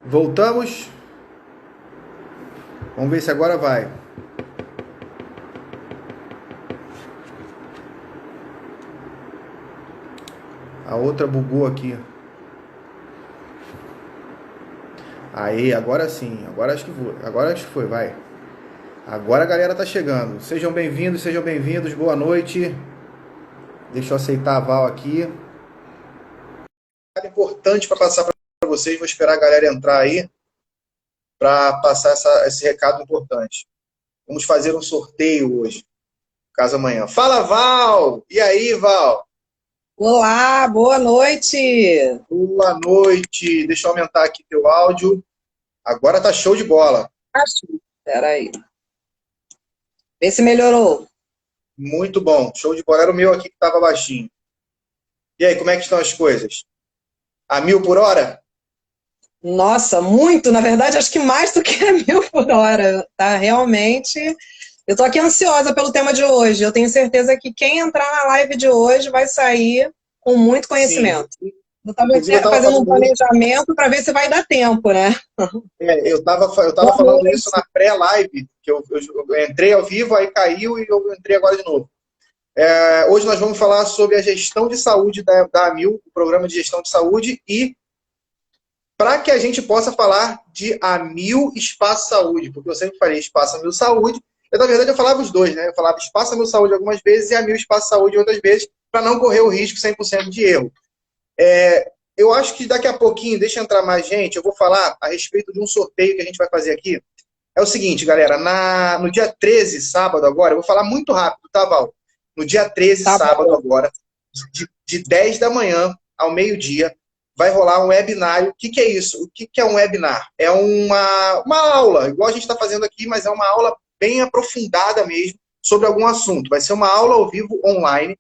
Voltamos. Vamos ver se agora vai. A outra bugou aqui. Aí, agora sim. Agora acho que foi. Agora acho que foi, vai. Agora a galera tá chegando. Sejam bem-vindos, sejam bem-vindos. Boa noite. Deixa eu aceitar a Val aqui. Importante para passar para vocês. Vou esperar a galera entrar aí para passar esse recado importante. Vamos fazer um sorteio hoje, caso amanhã. Fala, Val! E aí, Val? Olá, boa noite! Boa noite! Deixa eu aumentar aqui teu áudio. Agora tá show de bola. Espera aí. Vê se melhorou. Muito bom. Show de bola. Era o meu aqui que estava baixinho. E aí, como é que estão as coisas? A 1.000 por hora? Nossa, muito! Na verdade, acho que mais do que a 1.000 por hora. Tá realmente... Eu tô aqui ansiosa pelo tema de hoje. Eu tenho certeza que quem entrar na live de hoje vai sair com muito conhecimento. Sim. Eu estava fazendo um planejamento para ver se vai dar tempo, né? Eu tava falando isso na pré-live, que eu entrei ao vivo, aí caiu e eu entrei agora de novo. Hoje nós vamos falar sobre a gestão de saúde da AMIL, o programa de gestão de saúde, e para que a gente possa falar de AMIL Espaço Saúde, porque eu sempre falei Espaço AMIL Saúde, na verdade eu falava os dois, né? Eu falava Espaço AMIL Saúde algumas vezes e AMIL Espaço Saúde outras vezes, para não correr o risco 100% de erro. Eu acho que daqui a pouquinho, deixa entrar mais gente, eu vou falar a respeito de um sorteio que a gente vai fazer aqui. É o seguinte, galera, no dia 13, sábado agora, eu vou falar muito rápido, tá, Val? No dia 13, sábado agora, de 10 da manhã ao meio-dia, vai rolar um webinário. O que é isso? O que é um webinar? É uma aula, igual a gente está fazendo aqui, mas é uma aula bem aprofundada mesmo, sobre algum assunto. Vai ser uma aula ao vivo online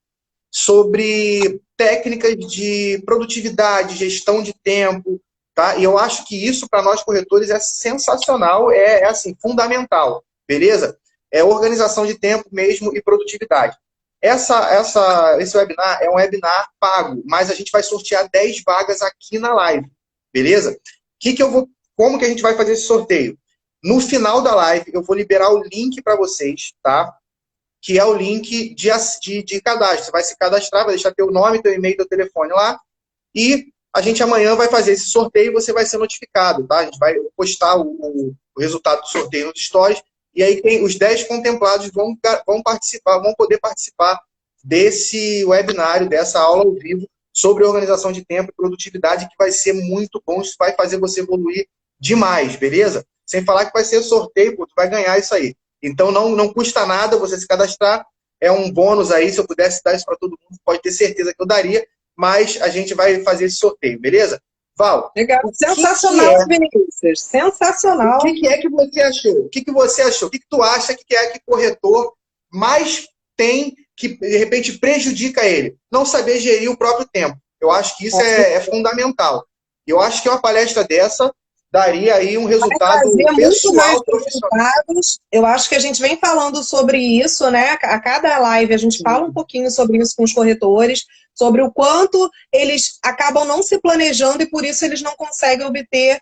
sobre técnicas de produtividade, gestão de tempo, tá? E eu acho que isso, para nós corretores, é sensacional, é assim, fundamental, beleza? É organização de tempo mesmo e produtividade. Esse webinar é um webinar pago, mas a gente vai sortear 10 vagas aqui na live, beleza? Como que a gente vai fazer esse sorteio? No final da live, eu vou liberar o link para vocês, tá? Que é o link de cadastro. Você vai se cadastrar, vai deixar teu nome, teu e-mail, teu telefone lá, e a gente amanhã vai fazer esse sorteio e você vai ser notificado, tá? A gente vai postar o resultado do sorteio nos stories, e aí os 10 contemplados vão participar, vão poder participar desse webinário, dessa aula ao vivo, sobre organização de tempo e produtividade, que vai ser muito bom, isso vai fazer você evoluir demais, beleza? Sem falar que vai ser sorteio, pô, tu vai ganhar isso aí. Então, não custa nada você se cadastrar, é um bônus aí, se eu pudesse dar isso para todo mundo, pode ter certeza que eu daria, mas a gente vai fazer esse sorteio, beleza? Val, legal, sensacional, Vinícius, sensacional. O que é que você achou? O que você achou? O que tu acha que é que corretor mais tem que, de repente, prejudica ele? Não saber gerir o próprio tempo. Eu acho que isso é fundamental. Eu acho que uma palestra dessa daria aí um resultado pessoal, profissional. Eu acho que a gente vem falando sobre isso, né? A cada live a gente fala um pouquinho sobre isso com os corretores, sobre o quanto eles acabam não se planejando e por isso eles não conseguem obter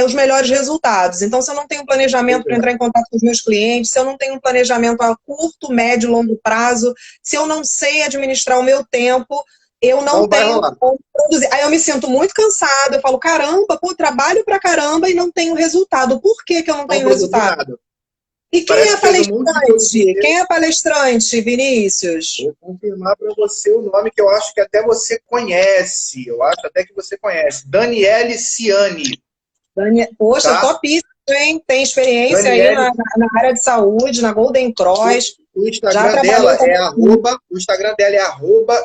os melhores resultados. Então, se eu não tenho planejamento para entrar em contato com os meus clientes, se eu não tenho um planejamento a curto, médio, longo prazo, se eu não sei administrar o meu tempo, eu não tenho como produzir. Aí eu me sinto muito cansada, eu falo, caramba, pô, trabalho pra caramba e não tenho resultado. Por que eu não tenho resultado? E quem é palestrante? Quem é palestrante, Vinícius? Vou confirmar para você o nome que eu acho que até você conhece. Eu acho até que você conhece. Daniele Ciani. Poxa, topíssimo, hein? Tem experiência aí na área de saúde, na Golden Cross. O Instagram dela é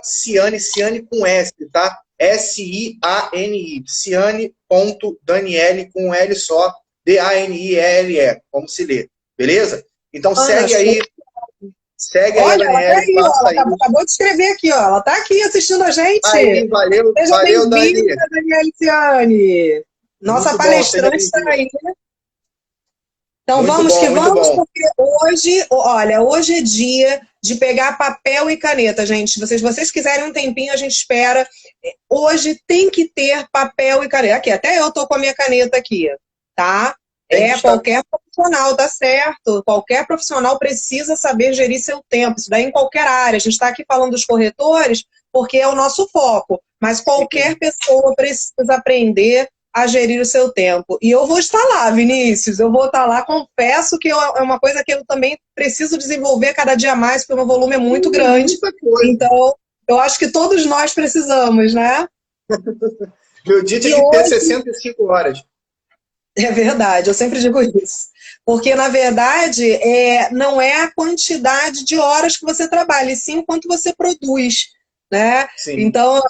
@Ciani, Ciani com S, tá? S-I-A-N-I. Ciani.Daniele com L só, D-A-N-I-E-L-E, como se lê. Beleza? Então segue aí. Segue aí a Daniele. Ela acabou de escrever aqui, ó. Ela tá aqui assistindo a gente. Aí, valeu, bem-vinda, Daniele Ciani. Nossa palestrante está aí, né? Então vamos que vamos, porque hoje é dia de pegar papel e caneta, gente. Se vocês quiserem um tempinho, a gente espera. Hoje tem que ter papel e caneta. Aqui, até eu tô com a minha caneta aqui, tá? Qualquer profissional, tá certo? Qualquer profissional precisa saber gerir seu tempo. Isso daí em qualquer área. A gente está aqui falando dos corretores porque é o nosso foco. Mas qualquer pessoa precisa aprender a gerir o seu tempo. E eu vou estar lá, Vinícius. Eu vou estar lá. Confesso que é uma coisa que eu também preciso desenvolver cada dia mais, porque o meu volume é muito grande. Então, eu acho que todos nós precisamos, né? Meu dia tinha que ter 65 horas. É verdade, eu sempre digo isso. Porque, na verdade, não é a quantidade de horas que você trabalha, e sim o quanto você produz, né? Então,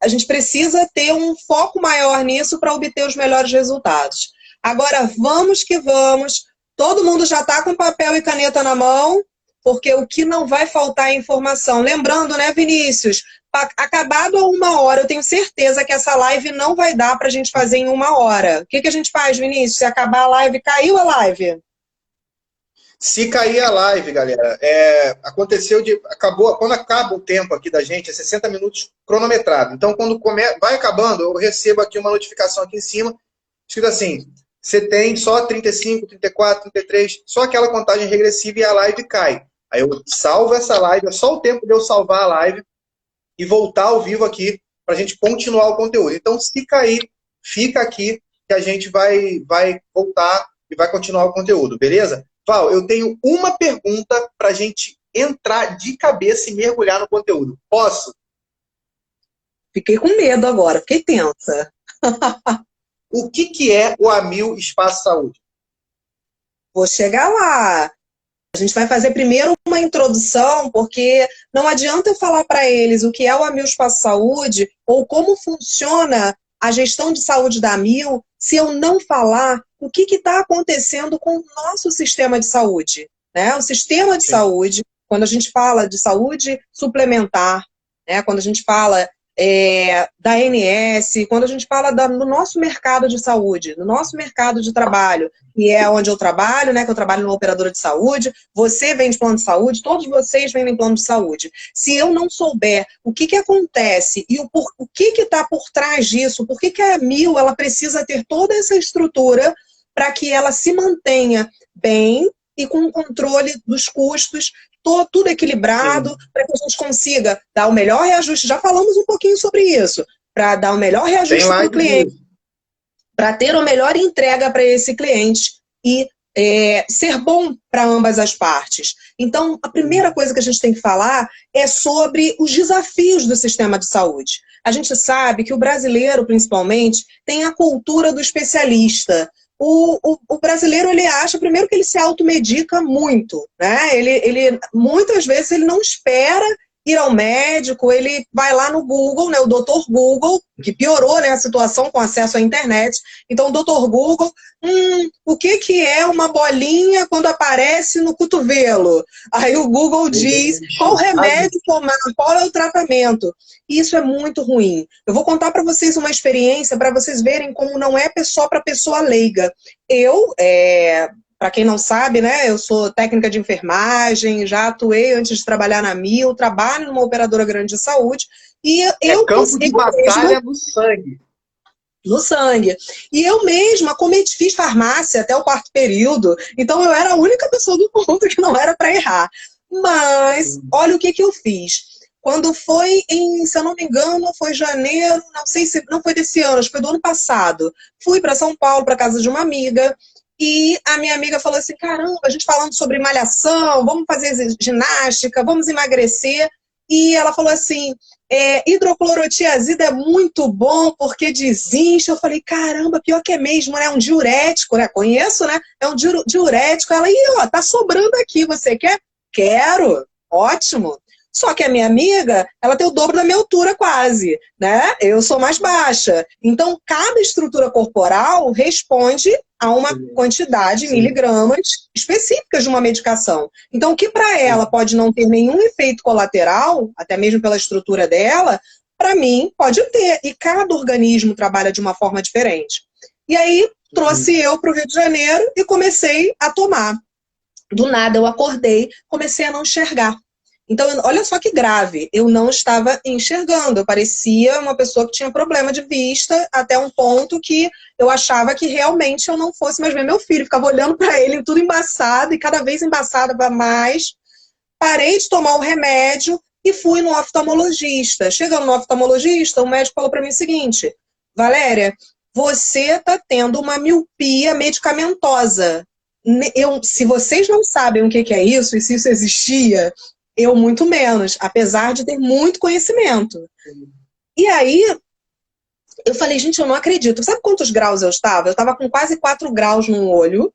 a gente precisa ter um foco maior nisso para obter os melhores resultados. Agora, vamos que vamos. Todo mundo já está com papel e caneta na mão, porque o que não vai faltar é informação. Lembrando, né, Vinícius? Acabado a 1 hora, eu tenho certeza que essa live não vai dar para a gente fazer em 1 hora. O que a gente faz, Vinícius? Se acabar a live, caiu a live? Se cair a live, galera, quando acaba o tempo aqui da gente, é 60 minutos cronometrado. Então, quando vai acabando, eu recebo aqui uma notificação aqui em cima, escrito assim, você tem só 35, 34, 33, só aquela contagem regressiva e a live cai. Aí eu salvo essa live, é só o tempo de eu salvar a live e voltar ao vivo aqui para a gente continuar o conteúdo. Então, se cair, fica aqui que a gente vai voltar e vai continuar o conteúdo, beleza? Val, eu tenho uma pergunta para a gente entrar de cabeça e mergulhar no conteúdo. Posso? Fiquei com medo agora, fiquei tensa. O que é o Amil Espaço Saúde? Vou chegar lá. A gente vai fazer primeiro uma introdução, porque não adianta eu falar para eles o que é o Amil Espaço Saúde ou como funciona a gestão de saúde da Amil, se eu não falar o que está acontecendo com o nosso sistema de saúde, né? O sistema de saúde, quando a gente fala de saúde suplementar, né? Quando a gente fala da ANS, quando a gente fala do nosso mercado de saúde, do nosso mercado de trabalho, que é onde eu trabalho, né, que eu trabalho numa operadora de saúde, você vem de plano de saúde, todos vocês vêm em plano de saúde. Se eu não souber o que acontece e o que está por trás disso, por que a Amil ela precisa ter toda essa estrutura para que ela se mantenha bem e com o controle dos custos, tudo equilibrado, para que a gente consiga dar o melhor reajuste. Já falamos um pouquinho sobre isso, para dar o melhor reajuste para o cliente, para ter a melhor entrega para esse cliente e ser bom para ambas as partes. Então, a primeira coisa que a gente tem que falar é sobre os desafios do sistema de saúde. A gente sabe que o brasileiro, principalmente, tem a cultura do especialista. O brasileiro, ele acha, primeiro, que ele se automedica muito, né? Ele muitas vezes, ele não espera ir ao médico, ele vai lá no Google, né, o Dr. Google, que piorou, né, a situação com acesso à internet. Então, o Dr. Google, o que é uma bolinha quando aparece no cotovelo? Aí o Google diz qual remédio tomar, qual é o tratamento. Isso é muito ruim. Eu vou contar para vocês uma experiência para vocês verem como não é só para pessoa leiga. Para quem não sabe, né, eu sou técnica de enfermagem, já atuei antes de trabalhar na Amil, trabalho numa operadora grande de saúde. E campo de batalha no sangue. No sangue. E eu mesma fiz farmácia até o 4º período, então eu era a única pessoa do mundo que não era para errar. Mas, olha o que eu fiz. Quando foi se eu não me engano, foi janeiro, não sei se não foi desse ano, acho que foi do ano passado. Fui para São Paulo, para casa de uma amiga, e a minha amiga falou assim, caramba, a gente falando sobre malhação, vamos fazer ginástica, vamos emagrecer. E ela falou assim, hidroclorotiazida é muito bom porque desincha. Eu falei, caramba, pior que é mesmo, né? É um diurético, né? Conheço, né? É um diurético. Ela, tá sobrando aqui, você quer? Quero, ótimo. Só que a minha amiga, ela tem o dobro da minha altura quase, né? Eu sou mais baixa. Então, cada estrutura corporal responde a uma quantidade, miligramas, específicas de uma medicação. Então, o que para ela pode não ter nenhum efeito colateral, até mesmo pela estrutura dela, para mim pode ter. E cada organismo trabalha de uma forma diferente. E aí, trouxe eu para o Rio de Janeiro e comecei a tomar. Do nada, eu acordei, comecei a não enxergar. Então, olha só que grave, eu não estava enxergando, eu parecia uma pessoa que tinha problema de vista, até um ponto que eu achava que realmente eu não fosse mais ver meu filho, ficava olhando para ele tudo embaçado, e cada vez embaçada mais. Parei de tomar o remédio e fui no oftalmologista. Chegando no oftalmologista, o médico falou para mim o seguinte: Valéria, você está tendo uma miopia medicamentosa. Se vocês não sabem o que é isso, e se isso existia, eu muito menos, apesar de ter muito conhecimento. E aí, eu falei, gente, eu não acredito. Sabe quantos graus eu estava? Eu estava com quase 4 graus num olho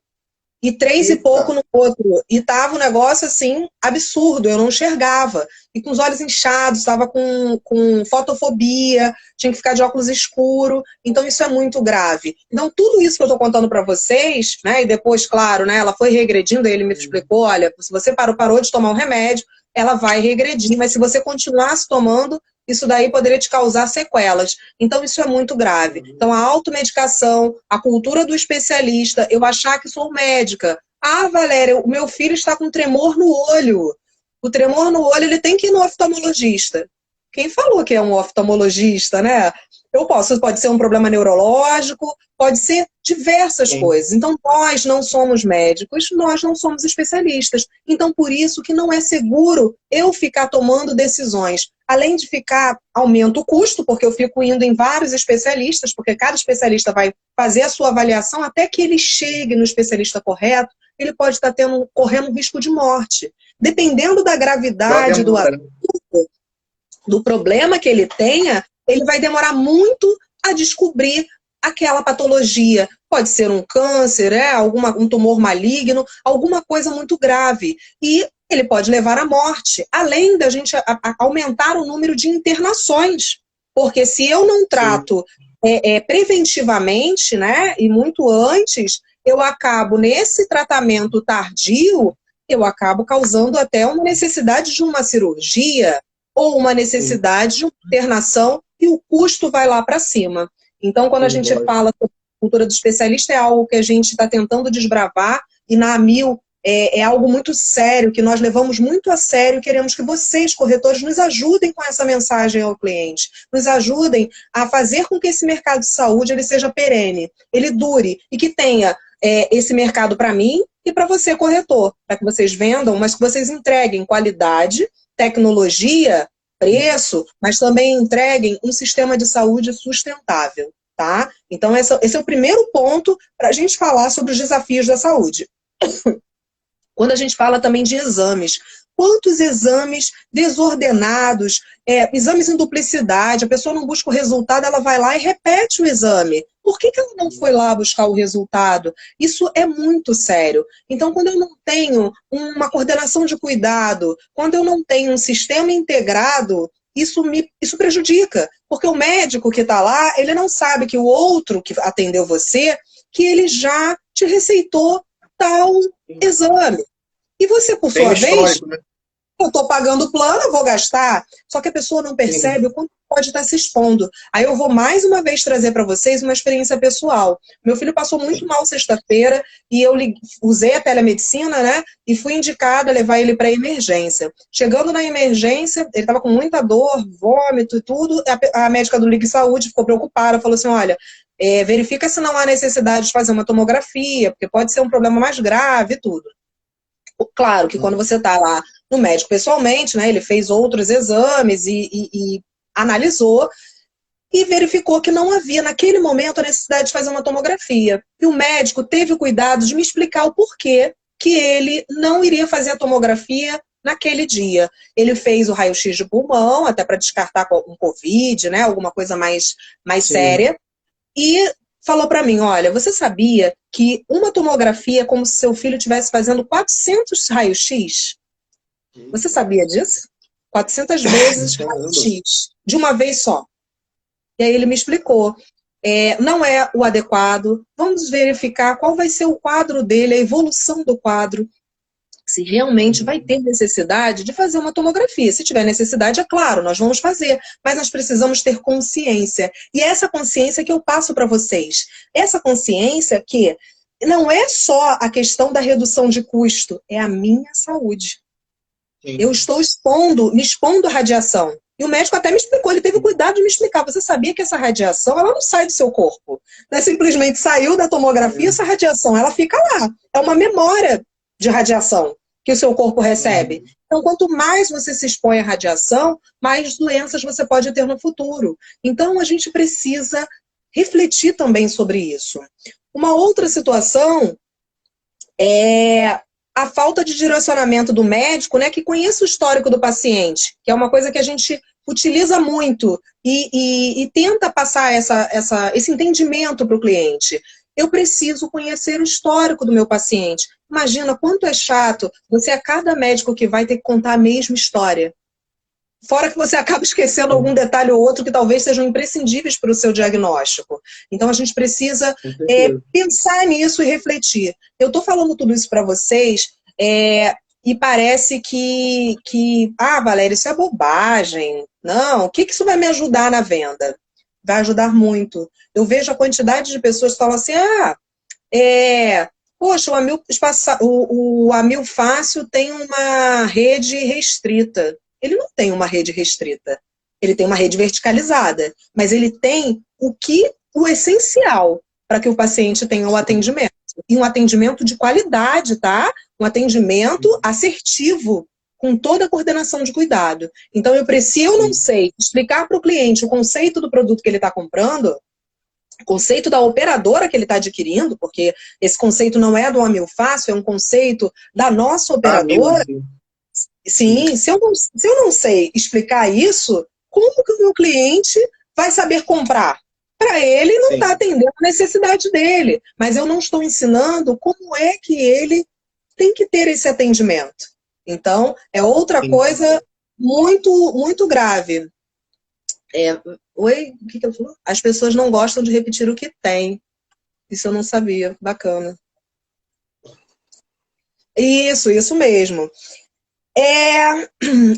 e 3 e pouco no outro. E tava um negócio, assim, absurdo. Eu não enxergava. E com os olhos inchados, estava com fotofobia, tinha que ficar de óculos escuro. Então, isso é muito grave. Então, tudo isso que eu estou contando para vocês, né? E depois, claro, né? Ela foi regredindo, aí ele me explicou, olha, se você parou de tomar um remédio, ela vai regredir. Mas se você continuasse tomando, isso daí poderia te causar sequelas. Então, isso é muito grave. Então, a automedicação, a cultura do especialista, eu achar que sou médica. Ah, Valéria, o meu filho está com tremor no olho. O tremor no olho, ele tem que ir no oftalmologista. Quem falou que é um oftalmologista, né? Pode ser um problema neurológico, pode ser diversas coisas. Então, nós não somos médicos, nós não somos especialistas. Então, por isso que não é seguro eu ficar tomando decisões. Além de aumenta o custo, porque eu fico indo em vários especialistas, porque cada especialista vai fazer a sua avaliação até que ele chegue no especialista correto, ele pode estar correndo risco de morte. Dependendo da gravidade do problema que ele tenha, ele vai demorar muito a descobrir aquela patologia. Pode ser um câncer, um tumor maligno, alguma coisa muito grave. E ele pode levar à morte, além da gente aumentar o número de internações. Porque se eu não trato preventivamente, né, e muito antes, eu acabo, nesse tratamento tardio, eu acabo causando até uma necessidade de uma cirurgia ou uma necessidade de uma internação e o custo vai lá para cima. Então, quando a gente fala sobre a cultura do especialista, é algo que a gente está tentando desbravar e na AMIL é algo muito sério, que nós levamos muito a sério e queremos que vocês, corretores, nos ajudem com essa mensagem ao cliente, nos ajudem a fazer com que esse mercado de saúde ele seja perene, ele dure e que tenha esse mercado para mim e para você, corretor, para que vocês vendam, mas que vocês entreguem qualidade, tecnologia, preço, mas também entreguem um sistema de saúde sustentável, tá? Então, esse é o primeiro ponto para a gente falar sobre os desafios da saúde. Quando a gente fala também de exames, quantos exames desordenados, exames em duplicidade, a pessoa não busca o resultado, ela vai lá e repete o exame. Por que ela não foi lá buscar o resultado? Isso é muito sério. Então, quando eu não tenho uma coordenação de cuidado, quando eu não tenho um sistema integrado, isso prejudica. Porque o médico que está lá, ele não sabe que o outro que atendeu você, que ele já te receitou tal exame. E você, por sua vez, eu estou pagando o plano, eu vou gastar. Só que a pessoa não percebe o quanto pode estar se expondo. Aí eu vou mais uma vez trazer para vocês uma experiência pessoal. Meu filho passou muito mal sexta-feira e eu usei a telemedicina, né? E fui indicada a levar ele para a emergência. Chegando na emergência, ele estava com muita dor, vômito e tudo. A médica do Ligue Saúde ficou preocupada, falou assim, olha, verifica se não há necessidade de fazer uma tomografia, porque pode ser um problema mais grave e tudo. Claro que quando você está lá no médico pessoalmente, né, ele fez outros exames e analisou e verificou que não havia, naquele momento, a necessidade de fazer uma tomografia. E o médico teve o cuidado de me explicar o porquê que ele não iria fazer a tomografia naquele dia. Ele fez o raio-x de pulmão, até para descartar um Covid, né, alguma coisa mais séria, e falou para mim, olha, você sabia que uma tomografia é como se seu filho estivesse fazendo 400 raio-x? Você sabia disso? 400 vezes raio-x, de uma vez só. E aí ele me explicou, não é o adequado, vamos verificar qual vai ser o quadro dele, a evolução do quadro, se realmente vai ter necessidade de fazer uma tomografia. Se tiver necessidade, é claro, nós vamos fazer, mas nós precisamos ter consciência. E é essa consciência que eu passo para vocês. Essa consciência que não é só a questão da redução de custo, é a minha saúde. Sim. Eu estou me expondo à radiação. E o médico até me explicou, ele teve o cuidado de me explicar. Você sabia que essa radiação, ela não sai do seu corpo. Não é simplesmente saiu da tomografia, essa radiação, ela fica lá. É uma memória de radiação que o seu corpo recebe. Então, quanto mais você se expõe à radiação, mais doenças você pode ter no futuro. Então, a gente precisa refletir também sobre isso. Uma outra situação é a falta de direcionamento do médico, né, que conheça o histórico do paciente, que é uma coisa que a gente utiliza muito e tenta passar esse entendimento para o cliente. Eu preciso conhecer o histórico do meu paciente. Imagina quanto é chato você, a cada médico que vai, ter que contar a mesma história. Fora que você acaba esquecendo algum detalhe ou outro que talvez sejam imprescindíveis para o seu diagnóstico. Então, a gente precisa pensar nisso e refletir. Eu estou falando tudo isso para vocês e parece que Valéria, isso é bobagem. Não, o que isso vai me ajudar na venda? Vai ajudar muito. Eu vejo a quantidade de pessoas que falam assim, poxa, o Amil Fácil tem uma rede restrita. Ele não tem uma rede restrita. Ele tem uma rede verticalizada. Mas ele tem o essencial para que o paciente tenha o atendimento. E um atendimento de qualidade, tá? Um atendimento assertivo, com toda a coordenação de cuidado. Então, se eu não sei explicar para o cliente o conceito do produto que ele está comprando, o conceito da operadora que ele está adquirindo, porque esse conceito não é do Amil Fácil, é um conceito da nossa operadora. Sim, se eu não sei explicar isso, como que o meu cliente vai saber comprar? Para ele, não está atendendo a necessidade dele. Mas eu não estou ensinando como é que ele tem que ter esse atendimento. Então, é outra coisa muito, muito grave. Oi? O que ela falou? As pessoas não gostam de repetir o que tem. Isso eu não sabia. Bacana. Isso mesmo.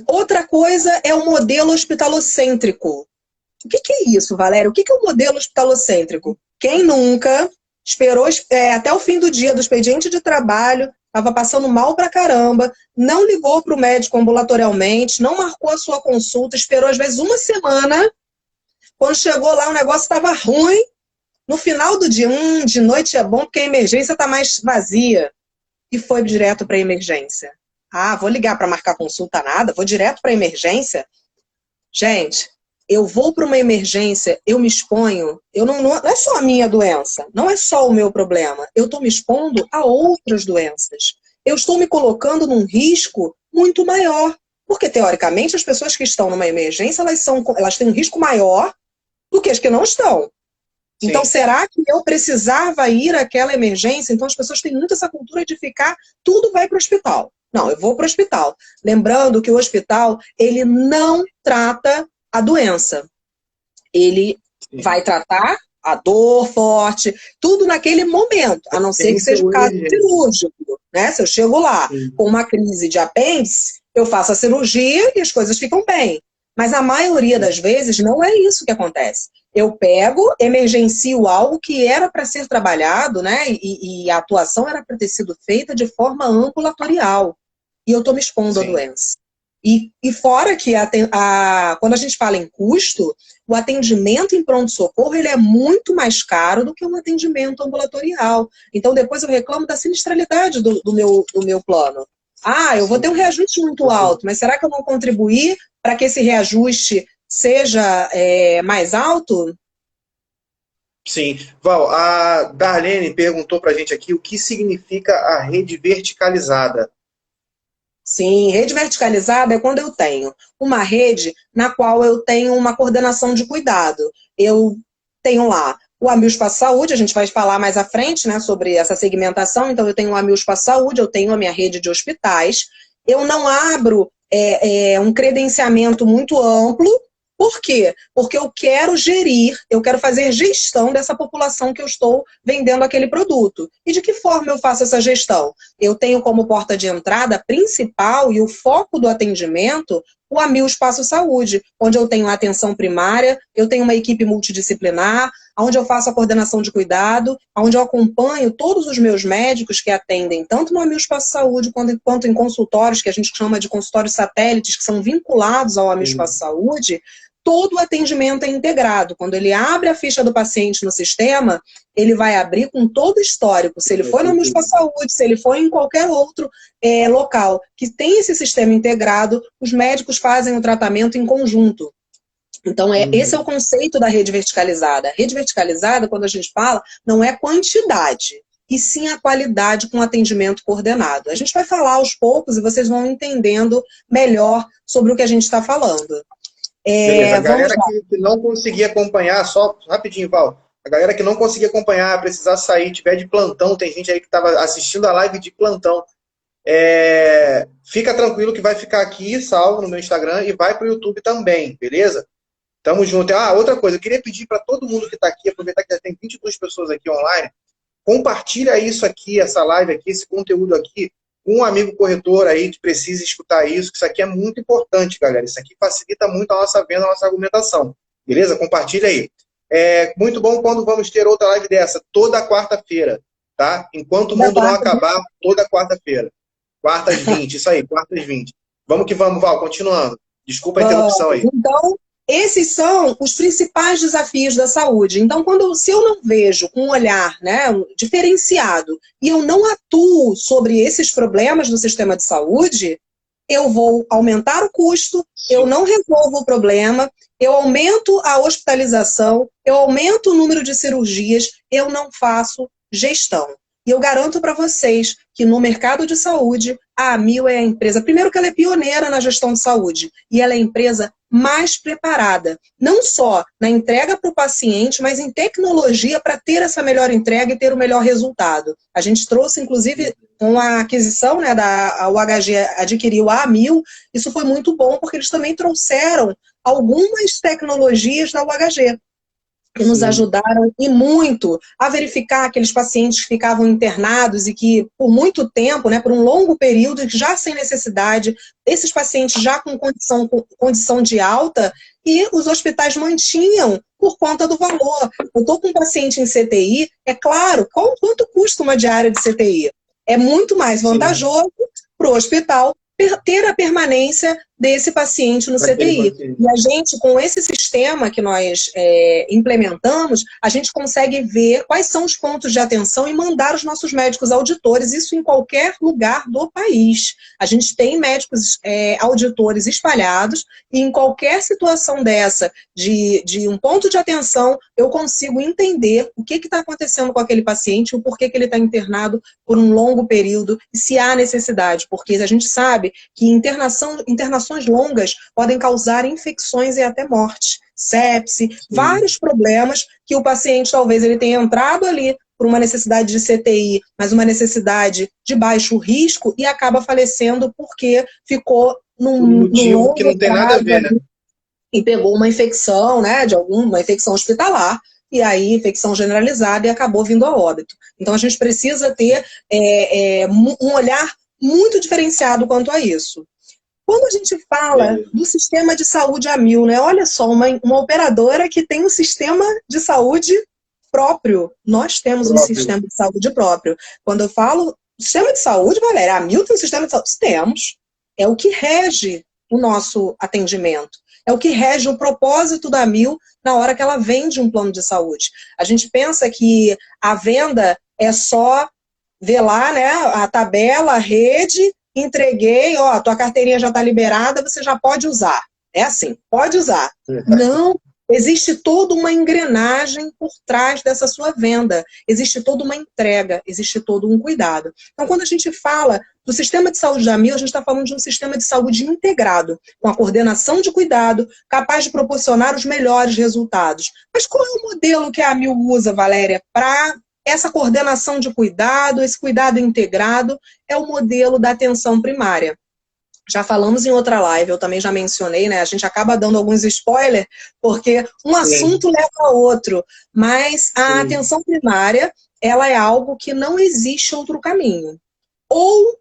Outra coisa é o modelo hospitalocêntrico. O que é isso, Valéria? O que é o modelo hospitalocêntrico? Quem nunca esperou até o fim do dia do expediente de trabalho, estava passando mal pra caramba, não ligou para o médico ambulatorialmente, não marcou a sua consulta, esperou às vezes uma semana, quando chegou lá o negócio estava ruim, no final do dia, de noite é bom porque a emergência está mais vazia, e foi direto para a emergência. Vou ligar para marcar consulta nada, vou direto para a emergência. Gente, eu vou para uma emergência, eu me exponho, não é só a minha doença, não é só o meu problema, eu estou me expondo a outras doenças. Eu estou me colocando num risco muito maior, porque teoricamente as pessoas que estão numa emergência, elas têm um risco maior do que as que não estão. Sim. Então, será que eu precisava ir àquela emergência? Então, as pessoas têm muito essa cultura de tudo vai para o hospital. Não, eu vou para o hospital. Lembrando que o hospital, ele não trata a doença. Ele vai tratar a dor forte, tudo naquele momento, a não ser que seja o caso cirúrgico. Né? Se eu chego lá com uma crise de apêndice, eu faço a cirurgia e as coisas ficam bem. Mas a maioria das vezes não é isso que acontece. Eu pego, emergencio algo que era para ser trabalhado, né? E a atuação era para ter sido feita de forma ambulatorial. E eu estou me expondo à doença. E fora que quando a gente fala em custo, o atendimento em pronto-socorro ele é muito mais caro do que um atendimento ambulatorial. Então, depois eu reclamo da sinistralidade do meu plano. Eu vou ter um reajuste muito alto, mas será que eu vou contribuir para que esse reajuste seja mais alto? Sim. Val, a Darlene perguntou para a gente aqui o que significa a rede verticalizada. Sim, rede verticalizada é quando eu tenho uma rede na qual eu tenho uma coordenação de cuidado. Eu tenho lá o Amil Espaço Saúde, a gente vai falar mais à frente, né, sobre essa segmentação. Então, eu tenho o Amil Espaço Saúde, eu tenho a minha rede de hospitais. Eu não abro um credenciamento muito amplo. Por quê? Porque eu quero fazer gestão dessa população que eu estou vendendo aquele produto. E de que forma eu faço essa gestão? Eu tenho como porta de entrada principal e o foco do atendimento o Amil Espaço Saúde, onde eu tenho a atenção primária, eu tenho uma equipe multidisciplinar, onde eu faço a coordenação de cuidado, onde eu acompanho todos os meus médicos que atendem, tanto no Amil Espaço Saúde, quanto em consultórios, que a gente chama de consultórios satélites, que são vinculados ao Amil Espaço Saúde. Todo o atendimento é integrado. Quando ele abre a ficha do paciente no sistema, ele vai abrir com todo o histórico. Se ele for no Amil Espaço Saúde, se ele for em qualquer outro local que tem esse sistema integrado, os médicos fazem o tratamento em conjunto. Então, esse é o conceito da rede verticalizada. A rede verticalizada, quando a gente fala, não é quantidade, e sim a qualidade com atendimento coordenado. A gente vai falar aos poucos e vocês vão entendendo melhor sobre o que a gente está falando. Beleza, a galera que não conseguir acompanhar, só rapidinho, Val, a galera que não conseguir acompanhar, precisar sair, tiver de plantão, tem gente aí que estava assistindo a live de plantão, fica tranquilo que vai ficar aqui salvo no meu Instagram e vai para o YouTube também, beleza? Tamo junto. Outra coisa, eu queria pedir para todo mundo que está aqui, aproveitar que já tem 22 pessoas aqui online, compartilha isso aqui, essa live aqui, esse conteúdo aqui, com um amigo corretor aí que precisa escutar isso, que isso aqui é muito importante, galera. Isso aqui facilita muito a nossa venda, a nossa argumentação. Beleza? Compartilha aí. Muito bom quando vamos ter outra live dessa, toda quarta-feira, tá? Enquanto o mundo não acabar, toda quarta-feira. Quartas 20, isso aí, quartas 20. Vamos que vamos, Val, continuando. Desculpa a interrupção aí. Então, esses são os principais desafios da saúde. Então, se eu não vejo com um olhar, né, diferenciado e eu não atuo sobre esses problemas do sistema de saúde, eu vou aumentar o custo, eu não resolvo o problema, eu aumento a hospitalização, eu aumento o número de cirurgias, eu não faço gestão. E eu garanto para vocês que no mercado de saúde, a Amil é a empresa, primeiro que ela é pioneira na gestão de saúde, e ela é a empresa mais preparada, não só na entrega para o paciente, mas em tecnologia para ter essa melhor entrega e ter o melhor resultado. A gente trouxe, inclusive, com a aquisição, né, a UHG adquiriu a Amil, isso foi muito bom, porque eles também trouxeram algumas tecnologias da UHG, que nos ajudaram e muito a verificar aqueles pacientes que ficavam internados e que por muito tempo, né, por um longo período, já sem necessidade, esses pacientes já com condição de alta, e os hospitais mantinham por conta do valor. Eu estou com um paciente em CTI, é claro, quanto custa uma diária de CTI? É muito mais vantajoso para o hospital ter a permanência desse paciente no CTI. E a gente, com esse sistema que nós implementamos, a gente consegue ver quais são os pontos de atenção e mandar os nossos médicos auditores, isso em qualquer lugar do país. A gente tem médicos auditores espalhados e em qualquer situação dessa, de um ponto de atenção, eu consigo entender o que está acontecendo com aquele paciente, o porquê que ele está internado por um longo período e se há necessidade, porque a gente sabe que internações longas podem causar infecções e até morte, sepse, vários problemas que o paciente talvez ele tenha entrado ali por uma necessidade de CTI, mas uma necessidade de baixo risco e acaba falecendo porque ficou num motivo que não tem nada a ver, né? E pegou uma infecção, né, uma infecção hospitalar, e aí infecção generalizada e acabou vindo a óbito. Então a gente precisa ter um olhar muito diferenciado quanto a isso. Quando a gente fala do sistema de saúde Amil, né? Olha só, uma operadora que tem um sistema de saúde próprio. Nós temos um sistema de saúde próprio. Quando eu falo sistema de saúde, galera, a Amil tem um sistema de saúde? Temos. É o que rege o nosso atendimento. É o que rege o propósito da Amil na hora que ela vende um plano de saúde. A gente pensa que a venda é só ver lá, né, a tabela, a rede, entreguei, ó, tua carteirinha já está liberada, você já pode usar. É assim, pode usar. Não, existe toda uma engrenagem por trás dessa sua venda. Existe toda uma entrega, existe todo um cuidado. Então, quando a gente fala do sistema de saúde da Amil, a gente está falando de um sistema de saúde integrado, com a coordenação de cuidado, capaz de proporcionar os melhores resultados. Mas qual é o modelo que a Amil usa, Valéria, para essa coordenação de cuidado, esse cuidado integrado? É o modelo da atenção primária. Já falamos em outra live, eu também já mencionei, né? A gente acaba dando alguns spoilers, porque um assunto leva a outro. Mas a atenção primária, ela é algo que não existe outro caminho. Ou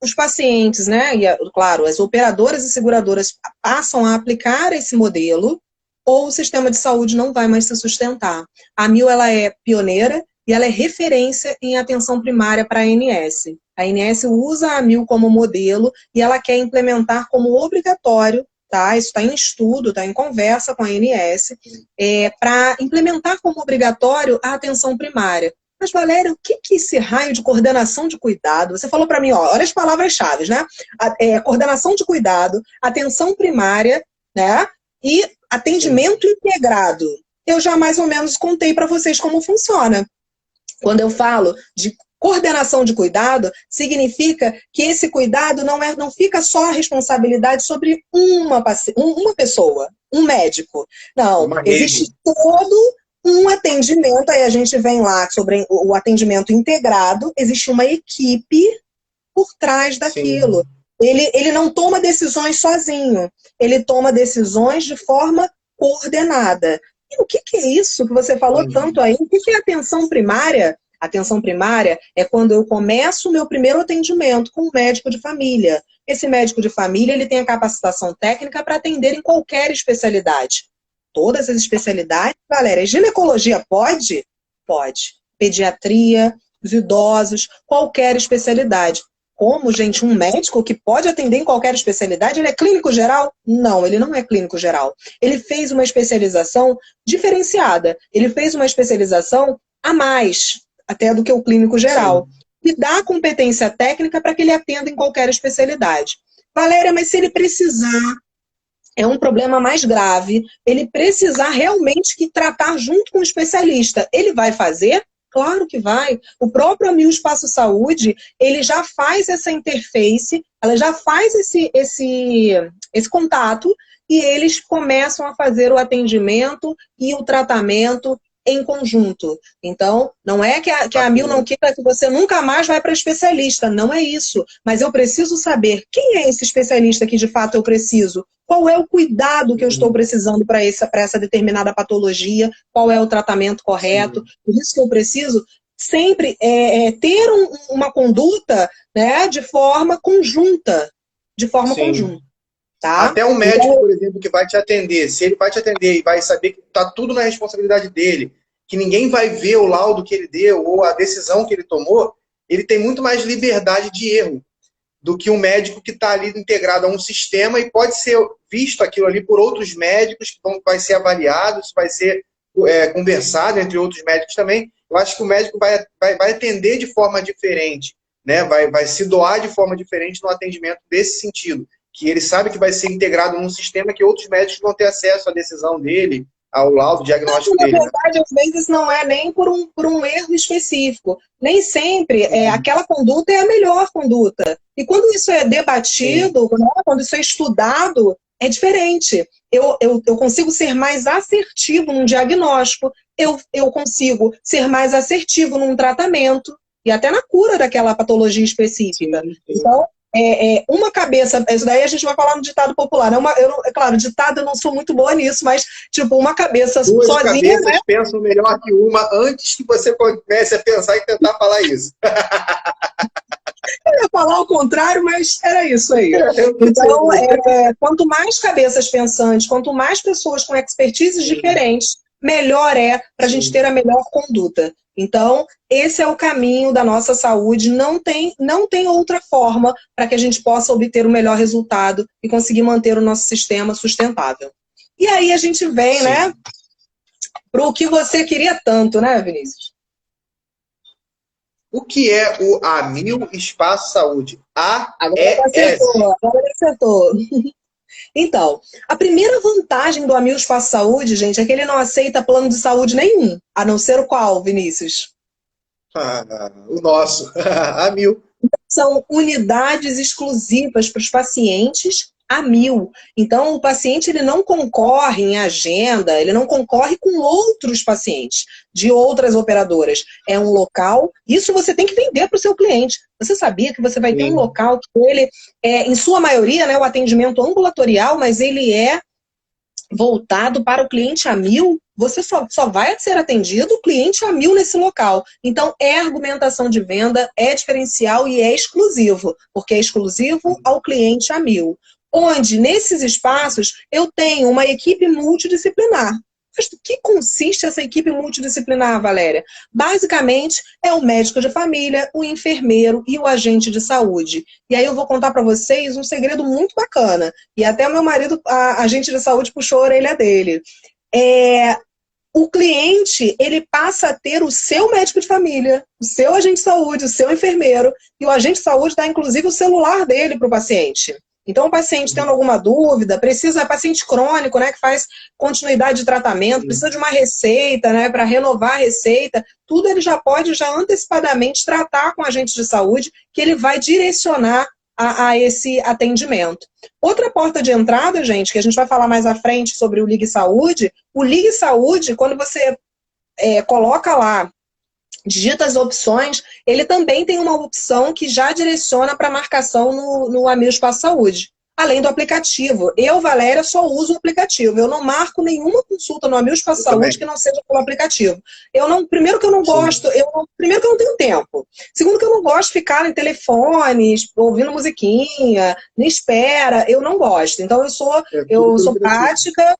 os pacientes, né? E, claro, as operadoras e seguradoras passam a aplicar esse modelo, ou o sistema de saúde não vai mais se sustentar. A AMIL, ela é pioneira e ela é referência em atenção primária para a ANS. A ANS usa a AMIL como modelo e ela quer implementar como obrigatório, tá? Isso está em estudo, está em conversa com a ANS, para implementar como obrigatório a atenção primária. Mas, Valéria, o que é esse raio de coordenação de cuidado? Você falou para mim, ó, olha as palavras-chave, né? Coordenação de cuidado, atenção primária, né? E atendimento integrado. Eu já mais ou menos contei para vocês como funciona. Quando eu falo de coordenação de cuidado, significa que esse cuidado não fica só a responsabilidade sobre uma pessoa, um médico. Não, existe todo um atendimento, aí a gente vem lá sobre o atendimento integrado, existe uma equipe por trás daquilo. Ele não toma decisões sozinho, ele toma decisões de forma coordenada. E o que é isso que você falou tanto aí? O que é atenção primária? Atenção primária é quando eu começo o meu primeiro atendimento com um médico de família. Esse médico de família ele tem a capacitação técnica para atender em qualquer especialidade. Todas as especialidades, Valéria, ginecologia pode? Pode. Pediatria, os idosos, qualquer especialidade. Como, gente, um médico que pode atender em qualquer especialidade, ele é clínico geral? Não, ele não é clínico geral. Ele fez uma especialização diferenciada. Ele fez uma especialização a mais, até do que o clínico geral. E dá competência técnica para que ele atenda em qualquer especialidade. Valéria, mas se ele precisar, é um problema mais grave, ele precisar realmente que tratar junto com o especialista, ele vai fazer? Claro que vai. O próprio AMIL Espaço Saúde, ele já faz essa interface, ela já faz esse contato e eles começam a fazer o atendimento e o tratamento em conjunto. Então, não é que a AMIL não queira que você nunca mais vai para especialista, não é isso. Mas eu preciso saber quem é esse especialista que de fato eu preciso, qual é o cuidado que eu estou precisando para essa determinada patologia, qual é o tratamento correto. Por isso que eu preciso sempre ter uma conduta, né, de forma conjunta. De forma conjunta. Tá? Até um médico, por exemplo, que vai te atender, se ele vai te atender e vai saber que está tudo na responsabilidade dele, que ninguém vai ver o laudo que ele deu ou a decisão que ele tomou, ele tem muito mais liberdade de erro do que um médico que está ali integrado a um sistema e pode ser visto aquilo ali por outros médicos, que vai ser avaliado, isso vai ser conversado entre outros médicos também. Eu acho que o médico vai atender de forma diferente, né? Vai se doar de forma diferente no atendimento desse sentido, que ele sabe que vai ser integrado num sistema que outros médicos vão ter acesso à decisão dele, ao laudo diagnóstico dele. Na verdade, às vezes não é nem por um erro específico. Nem sempre aquela conduta é a melhor conduta. E quando isso é debatido, né, quando isso é estudado, é diferente. Eu consigo ser mais assertivo num diagnóstico, eu consigo ser mais assertivo num tratamento e até na cura daquela patologia específica. Então, uma cabeça, isso daí a gente vai falar no ditado popular. Claro, ditado eu não sou muito boa nisso, mas tipo, uma cabeça Duas sozinha. Duas cabeças, né, pensam melhor que uma antes que você comece a pensar e tentar falar isso. Eu ia falar o contrário, mas era isso aí. Então, quanto mais cabeças pensantes, quanto mais pessoas com expertises diferentes, melhor é para a gente ter a melhor conduta. Então, esse é o caminho da nossa saúde, não tem outra forma para que a gente possa obter o melhor resultado e conseguir manter o nosso sistema sustentável. E aí a gente vem, né, para o que você queria tanto, né, Vinícius? O que é o AMIL Espaço Saúde? Agora acertou. Então, a primeira vantagem do AMIL Espaço Saúde, gente, é que ele não aceita plano de saúde nenhum, a não ser o qual, Vinícius? O nosso, AMIL. São unidades exclusivas para os pacientes AMIL. Então, o paciente ele não concorre em agenda, ele não concorre com outros pacientes de outras operadoras. É um local, isso você tem que vender para o seu cliente. Você sabia que você vai ter um local que ele, em sua maioria, né, o atendimento ambulatorial, mas ele é voltado para o cliente AMIL, você só vai ser atendido o cliente AMIL nesse local. Então, é argumentação de venda, é diferencial e é exclusivo, porque é exclusivo ao cliente AMIL. onde, nesses espaços, eu tenho uma equipe multidisciplinar. Mas do que consiste essa equipe multidisciplinar, Valéria? Basicamente, é o médico de família, o enfermeiro e o agente de saúde. E aí eu vou contar para vocês um segredo muito bacana. E até o meu marido, agente de saúde, puxou a orelha dele. O cliente, ele passa a ter o seu médico de família, o seu agente de saúde, o seu enfermeiro, e o agente de saúde dá, inclusive, o celular dele para o paciente. Então, o paciente tendo alguma dúvida, paciente crônico, né, que faz continuidade de tratamento, precisa de uma receita, né, para renovar a receita, tudo ele já pode, já antecipadamente, tratar com o agente de saúde, que ele vai direcionar a esse atendimento. Outra porta de entrada, gente, que a gente vai falar mais à frente sobre o Ligue Saúde, o Ligue Saúde, quando você coloca lá, digita as opções, ele também tem uma opção que já direciona para marcação no Amil Espaço Saúde, além do aplicativo. Eu, Valéria, só uso o aplicativo. Eu não marco nenhuma consulta no Amil Espaço Saúde que não seja pelo aplicativo. Primeiro que eu não gosto, primeiro que eu não tenho tempo. Segundo que eu não gosto de ficar em telefones, ouvindo musiquinha, na espera, eu não gosto. Então eu sou prática.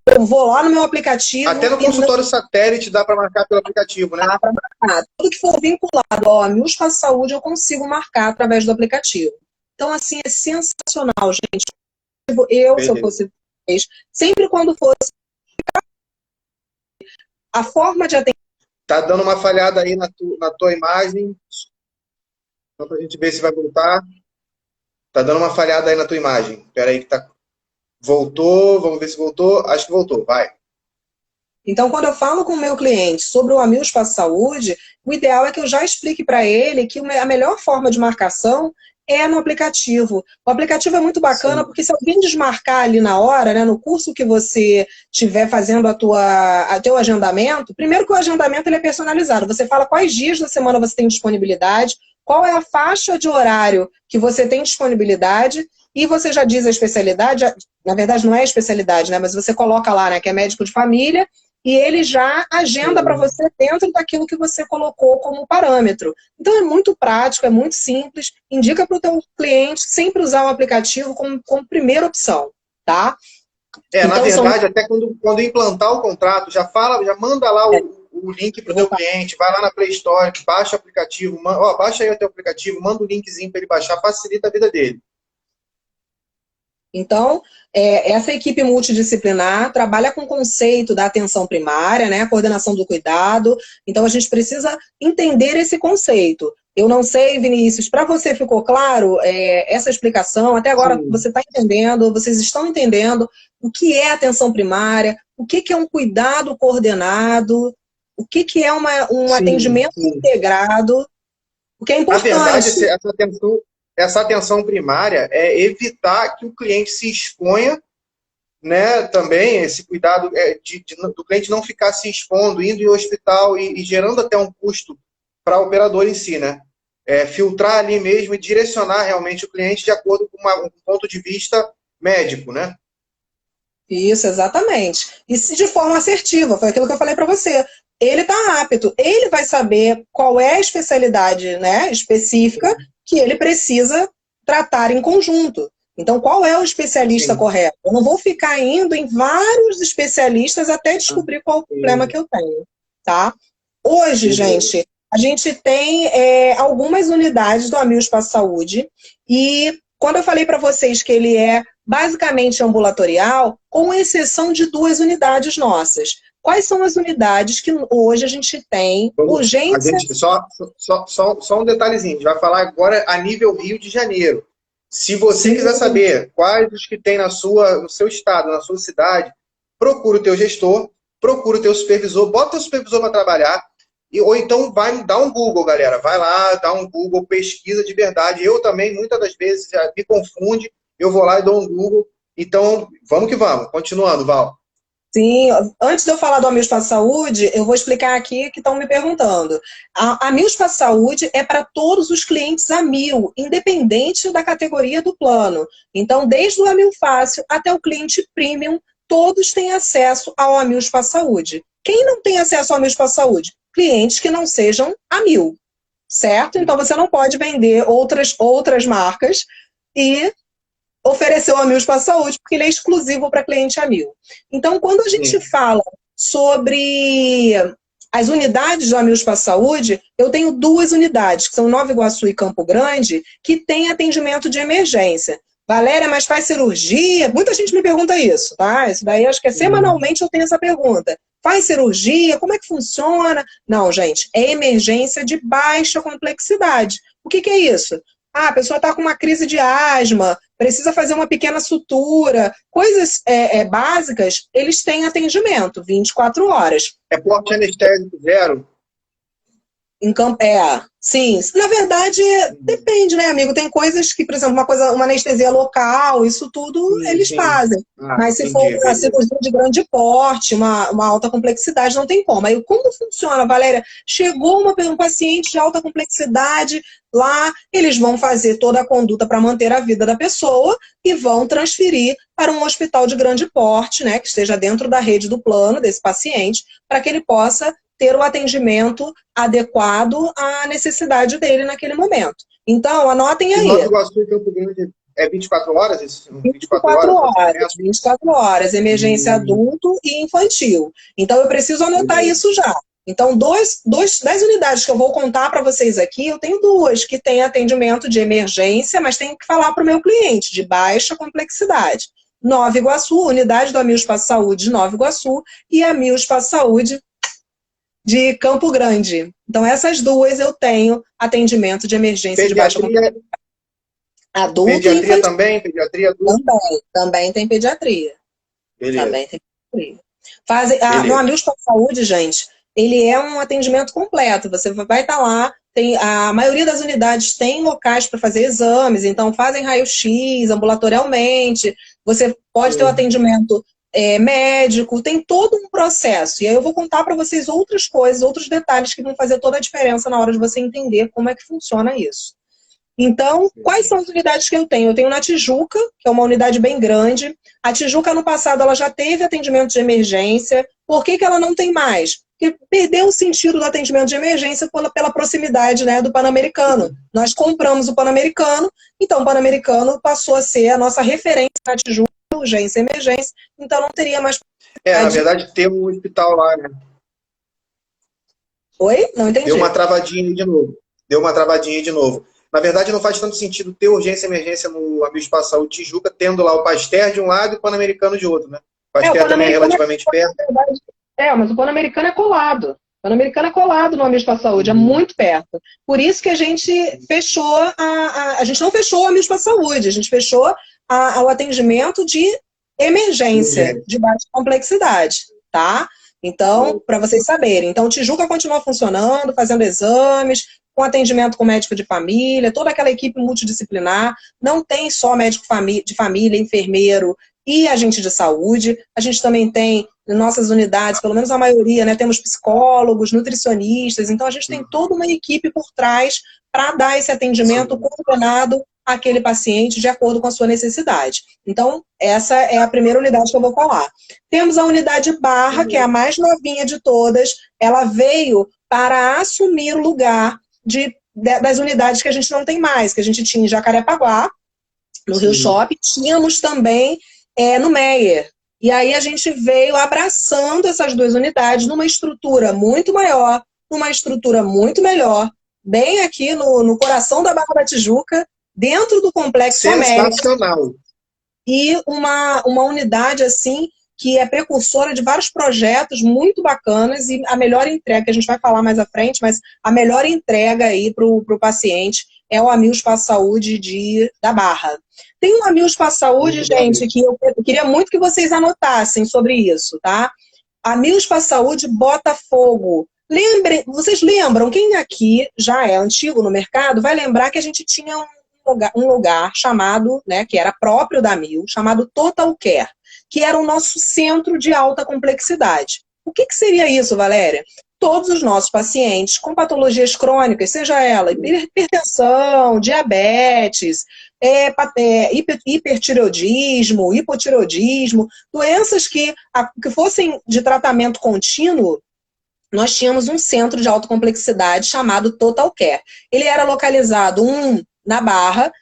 Eu vou lá no meu aplicativo. Até no consultório satélite dá para marcar pelo aplicativo, né? Dá para marcar. Tudo que for vinculado ao Amil Espaço Saúde, eu consigo marcar através do aplicativo. Então, assim, é sensacional, gente. Se eu fosse vocês, sempre quando fosse a forma de atender. Tá dando uma falhada aí na tua imagem. Só para a gente ver se vai voltar. Tá dando uma falhada aí na tua imagem. Espera aí que tá... Voltou, vamos ver se voltou. Acho que voltou, vai. Então, quando eu falo com o meu cliente sobre o Amil Espaço Saúde, o ideal é que eu já explique para ele que a melhor forma de marcação é no aplicativo. O aplicativo é muito bacana, porque se alguém desmarcar ali na hora, né, no curso que você estiver fazendo teu agendamento, primeiro que o agendamento ele é personalizado. Você fala quais dias da semana você tem disponibilidade, qual é a faixa de horário que você tem disponibilidade, e você já diz a especialidade, na verdade não é especialidade, né, mas você coloca lá, né, que é médico de família, e ele já agenda para você dentro daquilo que você colocou como parâmetro. Então é muito prático, é muito simples, indica para o teu cliente sempre usar o aplicativo como primeira opção, tá? Então, na verdade, até quando implantar o contrato, já manda lá o link para o teu cliente, vai lá na Play Store, baixa o aplicativo, baixa aí o teu aplicativo, manda o linkzinho para ele baixar, facilita a vida dele. Então, essa equipe multidisciplinar trabalha com o conceito da atenção primária, né, a coordenação do cuidado. Então, a gente precisa entender esse conceito. Eu não sei, Vinícius, para você ficou claro essa explicação? Até agora você está entendendo, vocês estão entendendo o que é atenção primária, o que é um cuidado coordenado, o que é um atendimento integrado, o que é importante. Na verdade, essa atenção primária é evitar que o cliente se exponha, né, também esse cuidado do cliente não ficar se expondo, indo em hospital e gerando até um custo para o operador em si, né? Filtrar ali mesmo e direcionar realmente o cliente de acordo com um ponto de vista médico, né? Isso, exatamente. E de forma assertiva, foi aquilo que eu falei para você. Ele está apto, ele vai saber qual é a especialidade, né, específica que ele precisa tratar em conjunto. Então, qual é o especialista correto? Eu não vou ficar indo em vários especialistas até descobrir qual o problema que eu tenho, tá? Hoje, gente, a gente tem algumas unidades do Amil Espaço Saúde e quando eu falei para vocês que ele é basicamente ambulatorial, com exceção de 2 unidades nossas. Quais são as unidades que hoje a gente tem urgência... Só um detalhezinho, a gente vai falar agora a nível Rio de Janeiro. Se você quiser saber quais os que tem no seu estado, na sua cidade, procura o teu gestor, procura o teu supervisor, bota o teu supervisor para trabalhar, ou então vai dar um Google, galera. Vai lá, dá um Google, pesquisa de verdade. Eu também, muitas das vezes, já me confunde, eu vou lá e dou um Google. Então, vamos que vamos. Continuando, Val. Sim, antes de eu falar do Amil Espaço Saúde, eu vou explicar aqui que estão me perguntando. A Amil Espaço Saúde é para todos os clientes Amil, independente da categoria do plano. Então, desde o Amil Fácil até o cliente Premium, todos têm acesso ao Amil Espaço Saúde. Quem não tem acesso ao Amil Espaço Saúde? Clientes que não sejam Amil, certo? Então, você não pode vender outras marcas e ofereceu a Amil Espaço Saúde, porque ele é exclusivo para cliente Amil. Então, quando a gente fala sobre as unidades do Amil Espaço Saúde, eu tenho 2 unidades, que são Nova Iguaçu e Campo Grande, que tem atendimento de emergência. Valéria, mas faz cirurgia? Muita gente me pergunta isso, tá? Isso daí, acho que semanalmente eu tenho essa pergunta. Faz cirurgia? Como é que funciona? Não, gente, é emergência de baixa complexidade. O que é isso? A pessoa está com uma crise de asma, precisa fazer uma pequena sutura, coisas básicas, eles têm atendimento 24 horas. É porte anestésico zero? Sim. Na verdade, depende, né, amigo? Tem coisas que, por exemplo, uma anestesia local, isso tudo eles fazem. Mas se for uma cirurgia de grande porte, uma alta complexidade, não tem como. Aí, como funciona, Valéria? Chegou um paciente de alta complexidade lá, eles vão fazer toda a conduta para manter a vida da pessoa e vão transferir para um hospital de grande porte, né, que esteja dentro da rede do plano desse paciente, para que ele possa ter o atendimento adequado à necessidade dele naquele momento. Então, anotem aí. Nova Iguaçu e Campo Grande é 24 horas? Isso? 24 horas, 24 horas, emergência adulto e infantil. Então, eu preciso anotar isso já. Então, das unidades que eu vou contar para vocês aqui, eu tenho 2 que têm atendimento de emergência, mas tenho que falar para o meu cliente, de baixa complexidade. Nova Iguaçu, unidade do Amil Espaço Saúde de Nova Iguaçu e Amil Espaço Saúde de Campo Grande. Então, essas 2 eu tenho atendimento de emergência de baixa complexidade. Adulto pediatria e infantil. Também? Pediatria adulto? Também tem pediatria. Beleza. Também tem pediatria. No Amil Espaço Saúde, gente, ele é um atendimento completo. Você vai estar lá, a maioria das unidades tem locais para fazer exames, então fazem raio-x ambulatorialmente. Você pode ter o atendimento médico, tem todo um processo. E aí eu vou contar para vocês outras coisas, outros detalhes que vão fazer toda a diferença na hora de você entender como é que funciona isso. Então, quais são as unidades que eu tenho? Eu tenho na Tijuca, que é uma unidade bem grande. A Tijuca, no passado, ela já teve atendimento de emergência. Por que ela não tem mais? Porque perdeu o sentido do atendimento de emergência pela proximidade, né, do Pan-Americano. Nós compramos o Pan-Americano, então o Pan-Americano passou a ser a nossa referência na Tijuca, urgência e emergência, então não teria mais... Na verdade, tem um hospital lá, né? Oi? Não entendi. Deu uma travadinha de novo. Na verdade, não faz tanto sentido ter urgência e emergência no Amil Espaço Saúde Tijuca, tendo lá o Pasteur de um lado e o Pan-Americano de outro, né? O Pasteur também é relativamente perto. Mas o Pan-Americano é colado. O Pan-Americano é colado no Amil Espaço Saúde, é muito perto. Por isso que a gente fechou, a gente não fechou o Amil Espaço Saúde, a gente fechou o atendimento de emergência, de baixa complexidade, tá? Então, para vocês saberem. Então, Tijuca continua funcionando, fazendo exames, com atendimento com médico de família, toda aquela equipe multidisciplinar. Não tem só médico de família, enfermeiro e agente de saúde. A gente também tem, em nossas unidades, pelo menos a maioria, né, temos psicólogos, nutricionistas. Então, a gente tem toda uma equipe por trás para dar esse atendimento coordenado àquele paciente de acordo com a sua necessidade. Então, essa é a primeira unidade que eu vou falar. Temos a unidade Barra, que é a mais novinha de todas. Ela veio para assumir o lugar das unidades que a gente não tem mais, que a gente tinha em Jacarepaguá, no Rio Shopping, tínhamos também no Meier. E aí a gente veio abraçando essas 2 unidades numa estrutura muito maior, numa estrutura muito melhor, bem aqui no coração da Barra da Tijuca, dentro do Complexo América. Sensacional! E uma unidade, assim, que é precursora de vários projetos muito bacanas e a melhor entrega, que a gente vai falar mais à frente, mas a melhor entrega aí para o paciente é o Amil Espaço Saúde da Barra. Tem um Amil Espaço Saúde, gente, que eu queria muito que vocês anotassem sobre isso, tá? Amil Espaço Saúde Botafogo. Vocês lembram, quem aqui já é antigo no mercado, vai lembrar que a gente tinha um lugar chamado, né, que era próprio da Amil, chamado Total Care, que era o nosso centro de alta complexidade. O que seria isso, Valéria? Todos os nossos pacientes com patologias crônicas, seja ela hipertensão, diabetes, hipertireoidismo, hipotireoidismo, doenças que fossem de tratamento contínuo, nós tínhamos um centro de alta complexidade chamado Total Care. Ele era localizado, na Barra,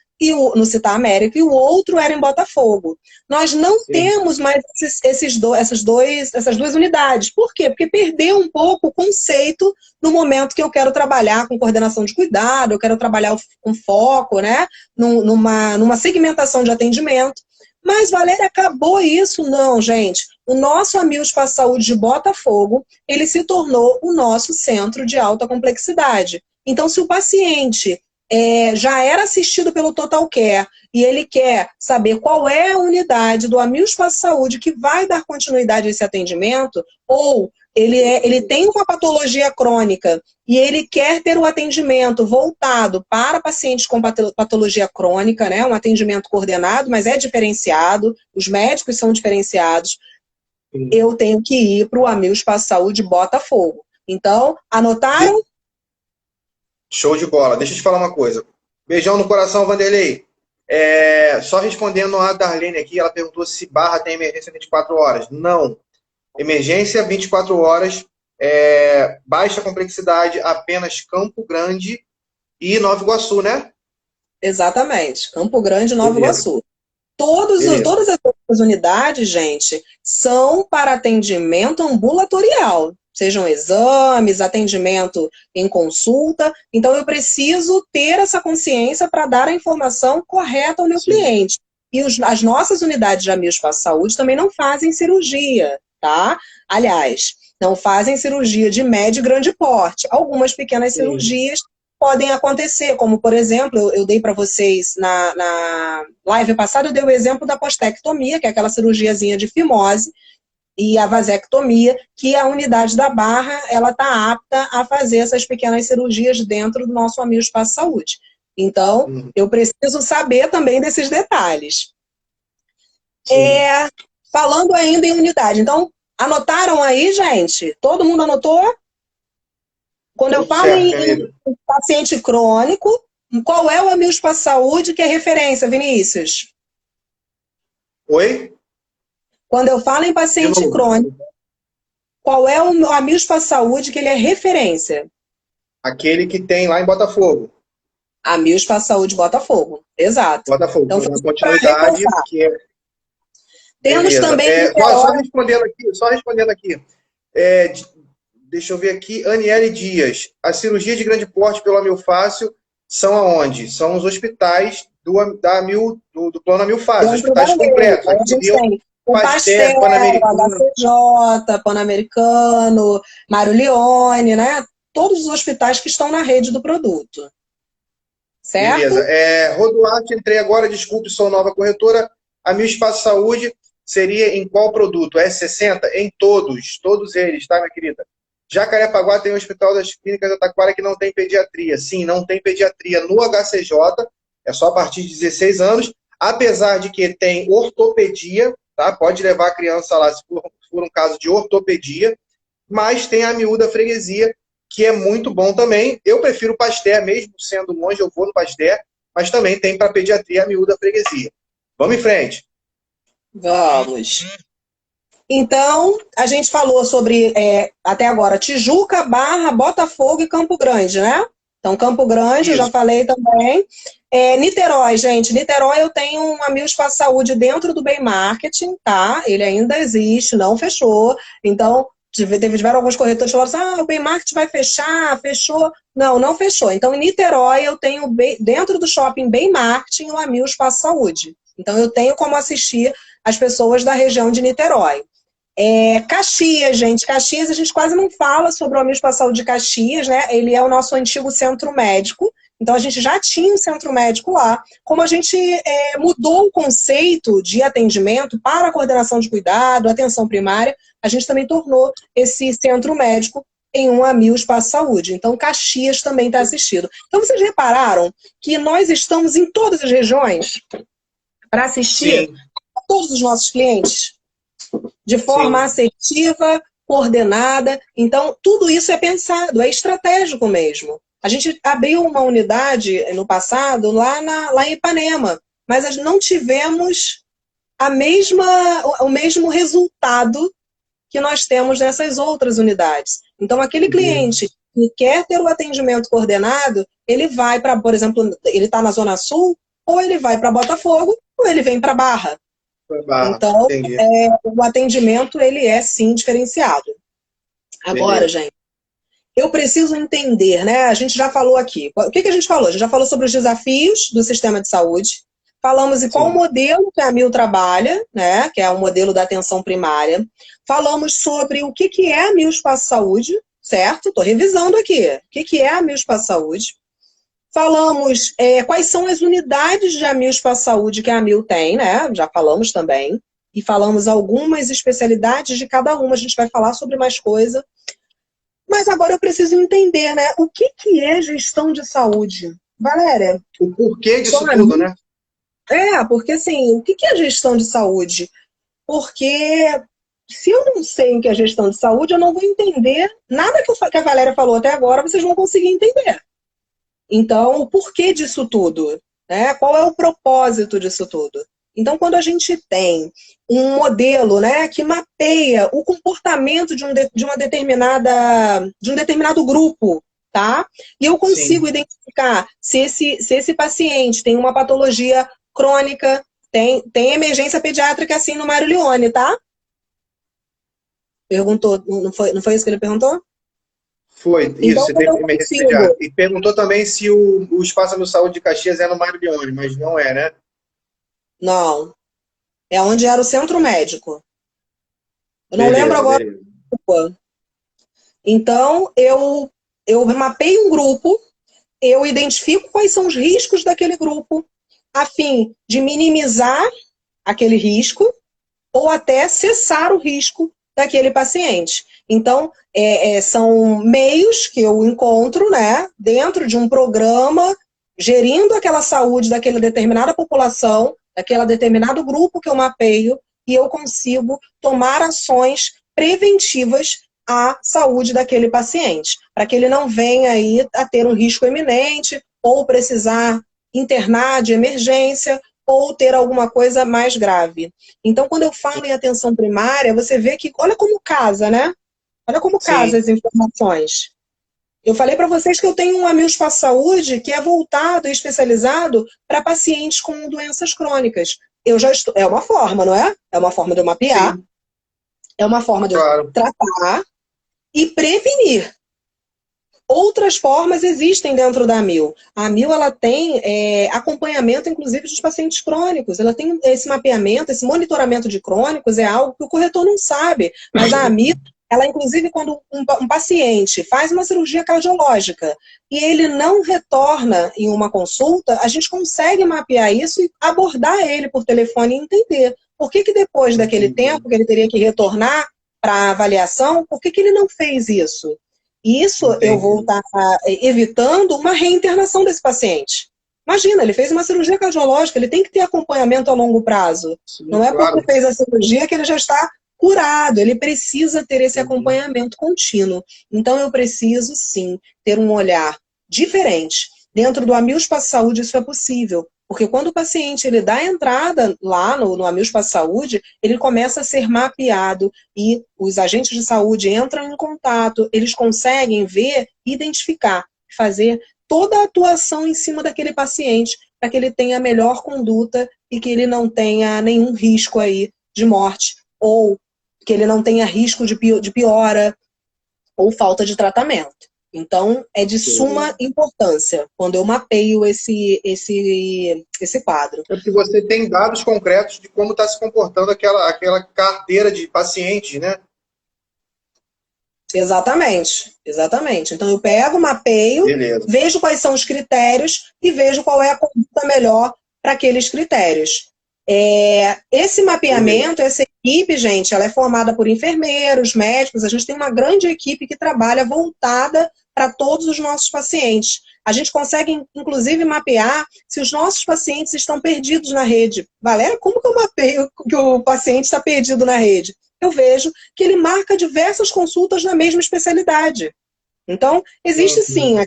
no Citar América, e o outro era em Botafogo. Nós não temos mais essas duas unidades. Por quê? Porque perdeu um pouco o conceito no momento que eu quero trabalhar com coordenação de cuidado, eu quero trabalhar com foco, né? Numa segmentação de atendimento. Mas, Valéria, acabou isso? Não, gente. O nosso Amil Espaço Saúde de Botafogo, ele se tornou o nosso centro de alta complexidade. Então, se o paciente já era assistido pelo Total Care e ele quer saber qual é a unidade do Amil Espaço Saúde que vai dar continuidade a esse atendimento, ou ele tem uma patologia crônica e ele quer ter o atendimento voltado para pacientes com patologia crônica, né, um atendimento coordenado, mas é diferenciado, os médicos são diferenciados, eu tenho que ir para o Amil Espaço Saúde Botafogo. Então, anotaram? Show de bola. Deixa eu te falar uma coisa. Beijão no coração, Vanderlei. Só respondendo a Darlene aqui, ela perguntou se Barra tem emergência 24 horas. Não. Emergência 24 horas, baixa complexidade, apenas Campo Grande e Nova Iguaçu, né? Exatamente. Campo Grande e Nova Iguaçu. Todas as outras unidades, gente, são para atendimento ambulatorial. Sejam exames, atendimento em consulta. Então, eu preciso ter essa consciência para dar a informação correta ao meu cliente. E as nossas unidades de Amil Espaço Saúde também não fazem cirurgia, tá? Aliás, não fazem cirurgia de médio e grande porte. Algumas pequenas cirurgias podem acontecer, como, por exemplo, eu dei para vocês na live passada, eu dei o exemplo da postectomia, que é aquela cirurgiazinha de fimose, e a vasectomia, que a unidade da Barra, ela está apta a fazer essas pequenas cirurgias dentro do nosso Amil Espaço Saúde. Então, eu preciso saber também desses detalhes. Falando ainda em unidade. Então, anotaram aí, gente? Todo mundo anotou? Quando eu falo em paciente crônico, qual é o Amil Espaço Saúde que é referência, Vinícius? Oi? Quando eu falo em paciente crônico, qual é o Amil Espaço Saúde que ele é referência? Aquele que tem lá em Botafogo. Amil Espaço Saúde Botafogo, exato. Botafogo, então, na continuidade que é... Temos também... Só respondendo aqui. Deixa eu ver aqui. Aniele Dias. A cirurgia de grande porte pelo Amil Fácil são aonde? São os hospitais do plano Amil Fácil, hospitais completos. A gente tem o Pasteur, HCJ, Pan-Americano, Mário Leone, né? Todos os hospitais que estão na rede do produto. Certo? Beleza. Roduarte, entrei agora, desculpe, sou nova corretora. Amil Espaço Saúde seria em qual produto? S60? Em todos eles, tá, minha querida? Jacarepaguá tem o Hospital das Clínicas da Taquara que não tem pediatria. Sim, não tem pediatria no HCJ, é só a partir de 16 anos, apesar de que tem ortopedia, tá? Pode levar a criança lá se for um caso de ortopedia, mas tem a miúda freguesia, que é muito bom também. Eu prefiro o Pasteur, mesmo sendo longe, eu vou no Pasteur, mas também tem para pediatria a miúda freguesia. Vamos em frente. Vamos. Então, a gente falou sobre, até agora, Tijuca, Barra, Botafogo e Campo Grande, né? Então, Campo Grande, eu já falei também. Niterói, gente. Niterói eu tenho um Amil Espaço Saúde dentro do Bem Marketing, tá? Ele ainda existe, não fechou. Então, tiveram alguns corretores que falaram assim, o Bem Marketing vai fechar, fechou. Não, não fechou. Então, em Niterói eu tenho, dentro do shopping Bem Marketing, o Amil Espaço Saúde. Então, eu tenho como assistir as pessoas da região de Niterói. Caxias, gente. Caxias, a gente quase não fala sobre o Amil Espaço Saúde de Caxias, né? Ele é o nosso antigo centro médico. Então, a gente já tinha um centro médico lá. Como a gente mudou o conceito de atendimento para a coordenação de cuidado, atenção primária, a gente também tornou esse centro médico em um Amil Espaço Saúde. Então, Caxias também está assistido. Então, vocês repararam que nós estamos em todas as regiões para assistir a todos os nossos clientes? De forma assertiva, coordenada. Então, tudo isso é pensado, é estratégico mesmo. A gente abriu uma unidade no passado lá em Ipanema, mas não tivemos o mesmo resultado que nós temos nessas outras unidades. Então, aquele cliente que quer ter o atendimento coordenado, ele vai para, por exemplo, ele está na Zona Sul, ou ele vai para Botafogo, ou ele vem para Barra. Então, o atendimento, ele é sim diferenciado. Agora, gente, eu preciso entender, né? A gente já falou aqui. O que a gente falou? A gente já falou sobre os desafios do sistema de saúde. Falamos em qual modelo que a AMIL trabalha, né? Que é o modelo da atenção primária. Falamos sobre o que é a AMIL Espaço Saúde, certo? Estou revisando aqui. O que é a AMIL Espaço Saúde. Falamos quais são as unidades de AMIL Espaço Saúde que a AMIL tem, né? Já falamos também. E falamos algumas especialidades de cada uma. A gente vai falar sobre mais coisa. Mas agora eu preciso entender, né? O que é gestão de saúde? Valéria? O porquê disso tudo, né? Porque assim, o que é gestão de saúde? Porque se eu não sei o que é gestão de saúde, eu não vou entender nada que a Valéria falou até agora, vocês vão conseguir entender. Então, o porquê disso tudo? Né? Qual é o propósito disso tudo? Então, quando a gente tem um modelo, né, que mapeia o comportamento de um determinado grupo, tá? E eu consigo identificar se esse paciente tem uma patologia crônica, tem emergência pediátrica assim no Mário Leone, tá? Perguntou, não foi isso que ele perguntou? Foi, isso, então, você teve emergência pediátrica. E perguntou também se o Espaço AMIL Saúde de Caxias é no Mário Leone, mas não é, né? Não. É onde era o centro médico. Eu não lembro agora. Então, eu mapeio um grupo, eu identifico quais são os riscos daquele grupo, a fim de minimizar aquele risco ou até cessar o risco daquele paciente. Então, são meios que eu encontro, né, dentro de um programa, gerindo aquela saúde daquela determinada população, daquele determinado grupo que eu mapeio, e eu consigo tomar ações preventivas à saúde daquele paciente, para que ele não venha aí a ter um risco iminente, ou precisar internar de emergência, ou ter alguma coisa mais grave. Então, quando eu falo em atenção primária, você vê que, olha como casa, né? Olha como casa as informações. Eu falei para vocês que eu tenho um AMIL Espaço Saúde que é voltado e especializado para pacientes com doenças crônicas. É uma forma, não é? É uma forma de eu mapear, sim. É uma forma de eu tratar e prevenir. Outras formas existem dentro da AMIL. A AMIL, ela tem acompanhamento, inclusive, dos pacientes crônicos. Ela tem esse mapeamento, esse monitoramento de crônicos, é algo que o corretor não sabe. Mas a AMIL, ela, inclusive, quando um paciente faz uma cirurgia cardiológica e ele não retorna em uma consulta, a gente consegue mapear isso e abordar ele por telefone e entender por que depois daquele tempo que ele teria que retornar para a avaliação, por que ele não fez isso? Isso eu vou estar evitando uma reinternação desse paciente. Imagina, ele fez uma cirurgia cardiológica, ele tem que ter acompanhamento a longo prazo. Sim, não é porque fez a cirurgia que ele já está curado, ele precisa ter esse acompanhamento contínuo. Então eu preciso sim ter um olhar diferente. Dentro do AMIL Espaço Saúde isso é possível, porque quando o paciente ele dá a entrada lá no AMIL Espaço Saúde, ele começa a ser mapeado e os agentes de saúde entram em contato, eles conseguem ver, identificar, fazer toda a atuação em cima daquele paciente para que ele tenha a melhor conduta e que ele não tenha nenhum risco aí de morte ou que ele não tenha risco de piora ou falta de tratamento. Então, é de suma importância quando eu mapeio esse quadro. É porque você tem dados concretos de como está se comportando aquela carteira de pacientes, né? Exatamente, exatamente. Então, eu pego, mapeio, vejo quais são os critérios e vejo qual é a conduta melhor para aqueles critérios. Esse mapeamento, essa equipe, gente, ela é formada por enfermeiros, médicos, a gente tem uma grande equipe que trabalha voltada para todos os nossos pacientes. A gente consegue, inclusive, mapear se os nossos pacientes estão perdidos na rede. Valéria, como que eu mapeio que o paciente está perdido na rede? Eu vejo que ele marca diversas consultas na mesma especialidade. Então, existe sim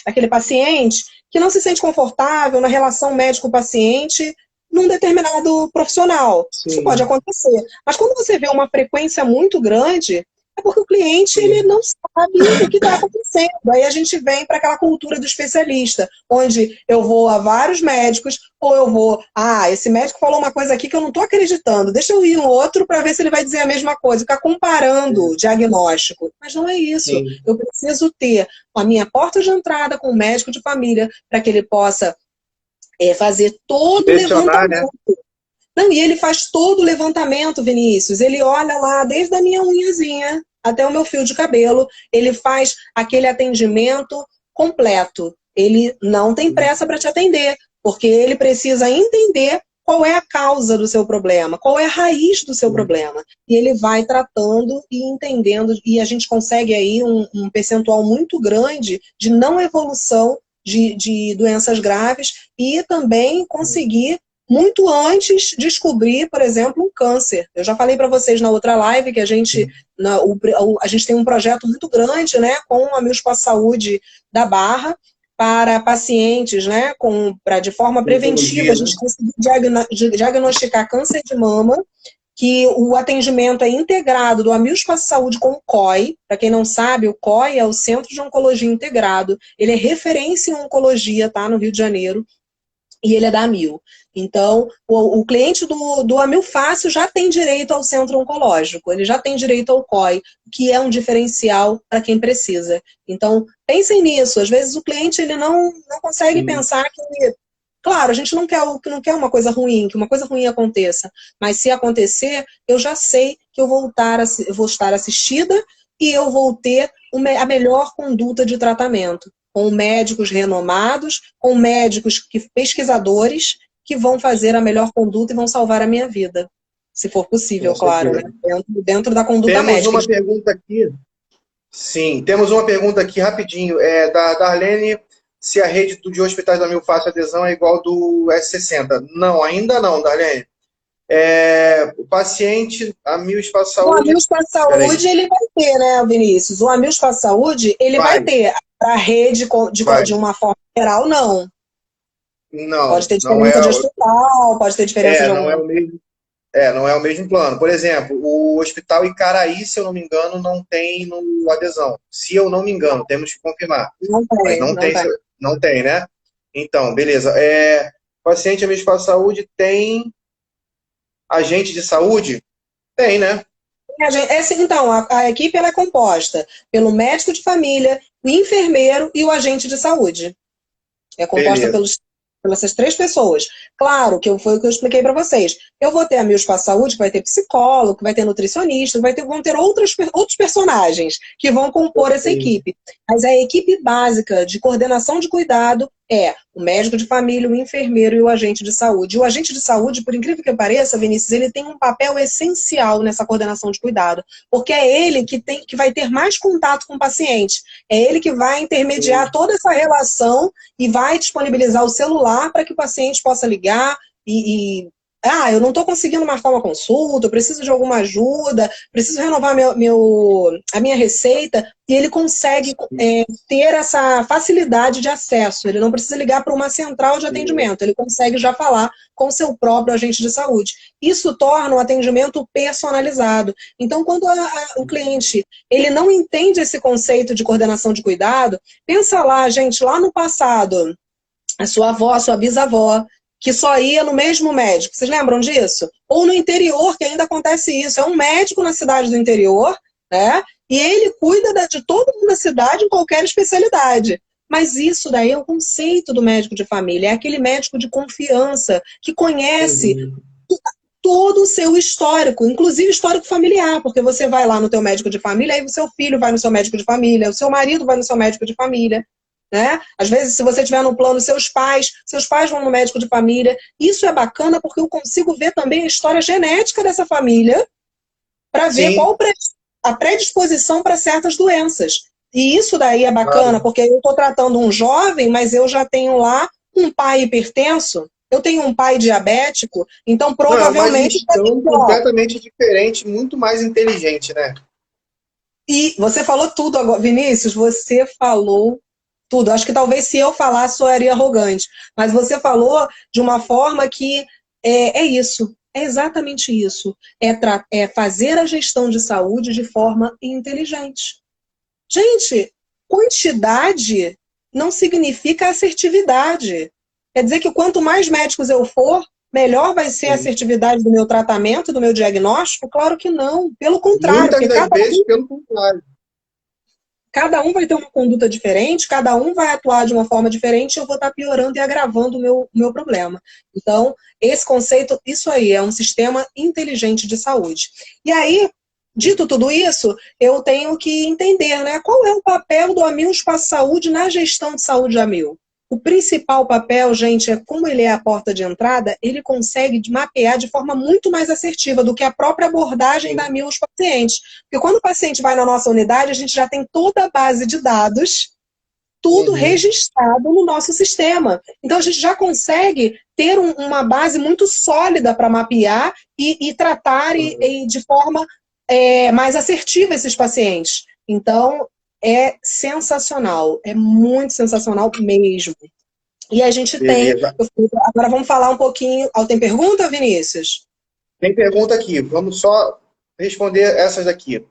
aquele paciente que não se sente confortável na relação médico-paciente num determinado profissional. Sim. Isso pode acontecer. Mas quando você vê uma frequência muito grande, É porque o cliente ele não sabe o que está acontecendo. Aí a gente vem para aquela cultura do especialista, onde eu vou a vários médicos, ou eu vou, esse médico falou uma coisa aqui que eu não estou acreditando, deixa eu ir no outro para ver se ele vai dizer a mesma coisa, ficar comparando o diagnóstico. Mas não é isso. Sim. Eu preciso ter a minha porta de entrada com o médico de família, para que ele possa fazer todo o levantamento. Né? Não, e ele faz todo o levantamento, Vinícius. Ele olha lá desde a minha unhazinha até o meu fio de cabelo. Ele faz aquele atendimento completo. Ele não tem pressa para te atender, porque ele precisa entender qual é a causa do seu problema, qual é a raiz do seu problema. E ele vai tratando e entendendo, e a gente consegue aí um percentual muito grande de não evolução de doenças graves e também conseguir muito antes descobrir, por exemplo, um câncer. Eu já falei para vocês na outra live que a gente tem um projeto muito grande, né, com a Milspa Saúde da Barra para pacientes, né, de forma preventiva, a gente conseguir diagnosticar câncer de mama, que o atendimento é integrado do Amilspa Saúde com o COI. Para quem não sabe, o COI é o Centro de Oncologia Integrado. Ele é referência em oncologia, tá, no Rio de Janeiro, e ele é da Amil. Então, o cliente do Amil Fácil já tem direito ao centro oncológico, ele já tem direito ao COI, que é um diferencial para quem precisa. Então, pensem nisso. Às vezes o cliente ele não consegue pensar que... Claro, a gente não quer uma coisa ruim, que uma coisa ruim aconteça, mas se acontecer, eu já sei que eu vou estar assistida e eu vou ter a melhor conduta de tratamento, com médicos renomados, com médicos pesquisadores que vão fazer a melhor conduta e vão salvar a minha vida, se for possível, claro, né? Dentro da conduta médica. Temos uma pergunta aqui. Sim, temos uma pergunta aqui rapidinho, da Darlene. Se a rede de hospitais da Amil Fácil adesão é igual do S60. Não, ainda não, Darlene. O paciente, a Milspa Saúde... O Amilspa Saúde, ele vai ter, né, Vinícius? O Amilspa Saúde, ele vai ter. A rede, de uma forma geral, não. Não. Pode ter diferença de hospital, pode ter diferença de não é o mesmo. Não é o mesmo plano. Por exemplo, o Hospital Icaraí, se eu não me engano, não tem no adesão. Se eu não me engano, temos que confirmar. Não tem, mas não tem, né? Então, beleza. Paciente Amilspa Saúde tem agente de saúde? Tem, né? Então, a equipe ela é composta pelo médico de família, o enfermeiro e o agente de saúde. É composta pelas essas 3 pessoas. Claro, foi o que eu expliquei para vocês. Eu vou ter a Milspa Saúde, que vai ter psicólogo, que vai ter nutricionista, vão ter outros personagens que vão compor essa equipe. Mas a equipe básica de coordenação de cuidado é o médico de família, o enfermeiro e o agente de saúde. E o agente de saúde, por incrível que pareça, Vinícius, ele tem um papel essencial nessa coordenação de cuidado, porque é ele que vai ter mais contato com o paciente. É ele que vai intermediar toda essa relação e vai disponibilizar o celular para que o paciente possa ligar eu não estou conseguindo marcar uma consulta, eu preciso de alguma ajuda, preciso renovar a minha receita, e ele consegue ter essa facilidade de acesso. Ele não precisa ligar para uma central de atendimento, ele consegue já falar com o seu próprio agente de saúde. Isso torna o atendimento personalizado. Então, quando o cliente ele não entende esse conceito de coordenação de cuidado, pensa lá, gente, lá no passado, a sua avó, a sua bisavó, que só ia no mesmo médico. Vocês lembram disso? Ou no interior, que ainda acontece isso. É um médico na cidade do interior, né? E ele cuida de todo mundo da cidade em qualquer especialidade. Mas isso daí é o conceito do médico de família. É aquele médico de confiança, que conhece todo o seu histórico, inclusive histórico familiar, porque você vai lá no teu médico de família, aí o seu filho vai no seu médico de família, o seu marido vai no seu médico de família. Né? Às vezes, se você tiver no plano, seus pais vão no médico de família. Isso é bacana porque eu consigo ver também a história genética dessa família para ver qual a predisposição para certas doenças. E isso daí é bacana, porque eu estou tratando um jovem, mas eu já tenho lá um pai hipertenso, eu tenho um pai diabético, então provavelmente... Não, é completamente diferente, muito mais inteligente, né? E você falou tudo agora, Vinícius, você falou tudo. Acho que talvez se eu falasse soaria arrogante, mas você falou de uma forma que é isso. é exatamente isso. É fazer a gestão de saúde de forma inteligente. Gente, quantidade não significa assertividade. Quer dizer que quanto mais médicos eu for, melhor vai ser a assertividade do meu tratamento, do meu diagnóstico? Claro que não. Pelo contrário, Muitas porque das vezes, pelo contrário. cada um vai ter uma conduta diferente, cada um vai atuar de uma forma diferente e eu vou estar piorando e agravando o meu problema. Então, esse conceito, isso aí, é um sistema inteligente de saúde. E aí, dito tudo isso, eu tenho que entender, né, qual é o papel do Amil Espaço Saúde na gestão de saúde Amil. O principal papel, gente, é como ele é a porta de entrada, ele consegue mapear de forma muito mais assertiva do que a própria abordagem da Amil aos pacientes. Porque quando o paciente vai na nossa unidade, a gente já tem toda a base de dados, tudo registrado no nosso sistema. Então, a gente já consegue ter uma base muito sólida para mapear e tratar de forma mais assertiva esses pacientes. Então, é sensacional, é muito sensacional mesmo. E a gente Beleza. Agora vamos falar um pouquinho. Tem pergunta, Vinícius? Tem pergunta aqui, vamos só responder essas daqui.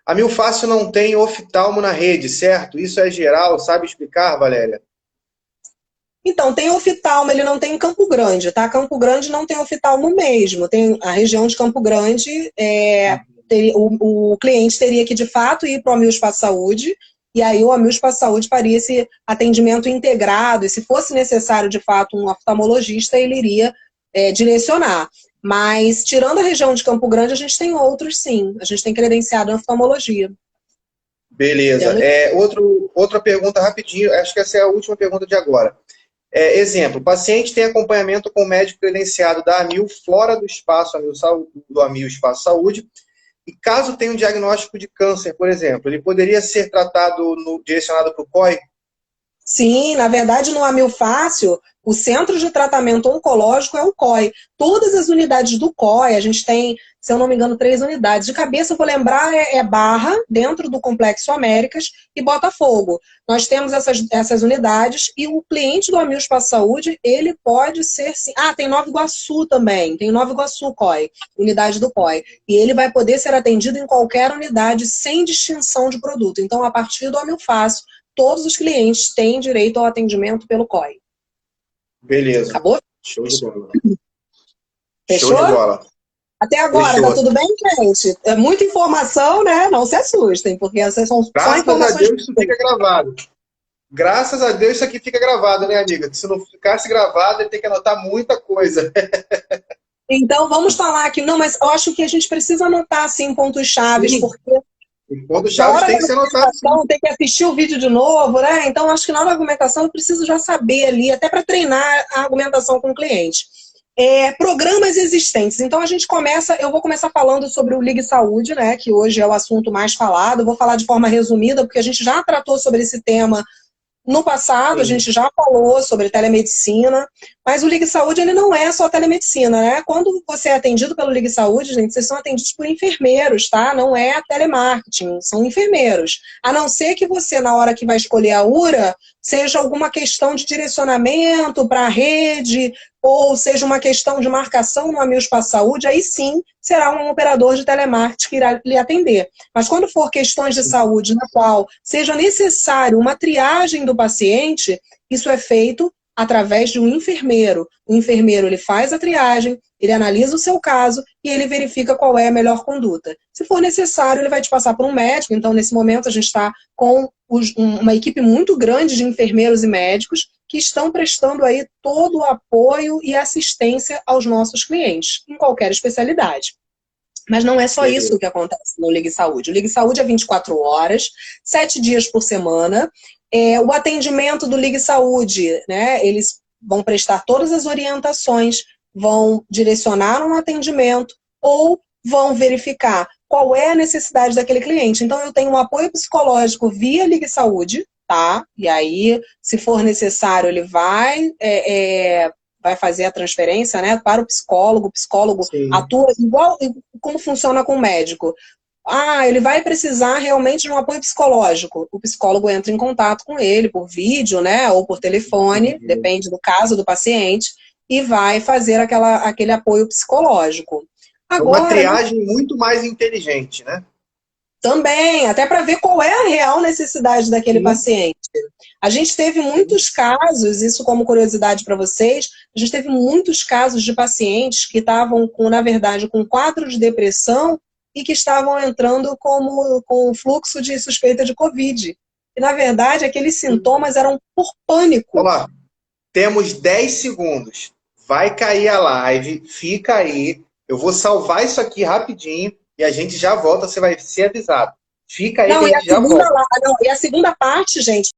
A Milfácil não tem oftalmo na rede, certo? Isso é geral, sabe explicar, Valéria? Então, tem oftalmo, ele não tem em Campo Grande, tá? Campo Grande não tem oftalmo mesmo. Tem a região de Campo Grande, o cliente teria que, de fato, ir para o Amil Espaço Saúde, e aí o Amil Espaço Saúde faria esse atendimento integrado, e se fosse necessário, de fato, um oftalmologista, ele iria direcionar. Mas, tirando a região de Campo Grande, a gente tem outros, sim. A gente tem credenciado em oftalmologia. Beleza. Outra pergunta rapidinho, acho que essa é a última pergunta de agora. Exemplo, o paciente tem acompanhamento com o médico credenciado da Amil fora do espaço do Amil Espaço Saúde, e caso tenha um diagnóstico de câncer, por exemplo, ele poderia ser tratado, direcionado para o COI? Sim, na verdade, no Amil Fácil, o Centro de Tratamento Oncológico é o COI. Todas as unidades do COI, a gente tem, se eu não me engano, 3 unidades. De cabeça, eu vou lembrar, Barra, dentro do Complexo Américas, e Botafogo. Nós temos essas unidades e o cliente do Amil Espaço Saúde, ele pode ser, sim. Tem Nova Iguaçu também, tem Nova Iguaçu COI, unidade do COI. E ele vai poder ser atendido em qualquer unidade, sem distinção de produto. Então, a partir do Amil Fácil, todos os clientes têm direito ao atendimento pelo COI. Beleza. Acabou? Show de bola. Fechou? Show de bola. Até agora, Fechou. tá tudo bem, gente? É muita informação, né? Não se assustem, porque essas são só informações. Graças a Deus isso fica gravado. Graças a Deus isso aqui fica gravado, né, amiga? Se não ficasse gravado, ele tem que anotar muita coisa. Então, vamos falar aqui. Não, mas eu acho que a gente precisa anotar, assim, pontos chaves, porque os pontos chaves tem que ser anotado. Tem que assistir o vídeo de novo, né? Então, acho que na argumentação eu preciso já saber ali, até para treinar a argumentação com o cliente. Programas existentes. Então, eu vou começar falando sobre o Ligue Saúde, né? Que hoje é o assunto mais falado. Eu vou falar de forma resumida, porque a gente já tratou sobre esse tema no passado. A gente já falou sobre telemedicina, mas o Ligue Saúde ele não é só telemedicina, né? Quando você é atendido pelo Ligue Saúde, gente, vocês são atendidos por enfermeiros, tá? Não é telemarketing, são enfermeiros. A não ser que você, na hora que vai escolher a URA, seja alguma questão de direcionamento para a rede, ou seja uma questão de marcação no Amil Espaço Saúde, aí sim será um operador de telemarketing que irá lhe atender. Mas quando for questões de saúde na qual seja necessário uma triagem do paciente, isso é feito através de um enfermeiro. O enfermeiro ele faz a triagem, ele analisa o seu caso e ele verifica qual é a melhor conduta. Se for necessário, ele vai te passar para um médico. Então, nesse momento, a gente está com uma equipe muito grande de enfermeiros e médicos que estão prestando aí todo o apoio e assistência aos nossos clientes, em qualquer especialidade. Mas não é só isso que acontece no Ligue Saúde. O Ligue Saúde é 24 horas, 7 dias por semana. O atendimento do Ligue Saúde, né, eles vão prestar todas as orientações, vão direcionar um atendimento ou vão verificar qual é a necessidade daquele cliente. Então, eu tenho um apoio psicológico via Ligue Saúde, tá? E aí, se for necessário, ele vai fazer a transferência, né, para o psicólogo atua igual como funciona com o médico. Ele vai precisar realmente de um apoio psicológico. O psicólogo entra em contato com ele por vídeo, né, ou por telefone, depende do caso do paciente, e vai fazer aquele apoio psicológico. Uma Agora, triagem muito mais inteligente, né? também, até para ver qual é a real necessidade daquele paciente. A gente teve muitos casos, isso como curiosidade para vocês, a gente teve muitos casos de pacientes que estavam, na verdade, com quadro de depressão e que estavam entrando com fluxo de suspeita de Covid. E, na verdade, aqueles sintomas eram por pânico. Olha lá, temos 10 segundos. Vai cair a live, fica aí. Eu vou salvar isso aqui rapidinho e a gente já volta, você vai ser avisado. Fica aí Não, que a gente já volta. e a segunda parte, gente,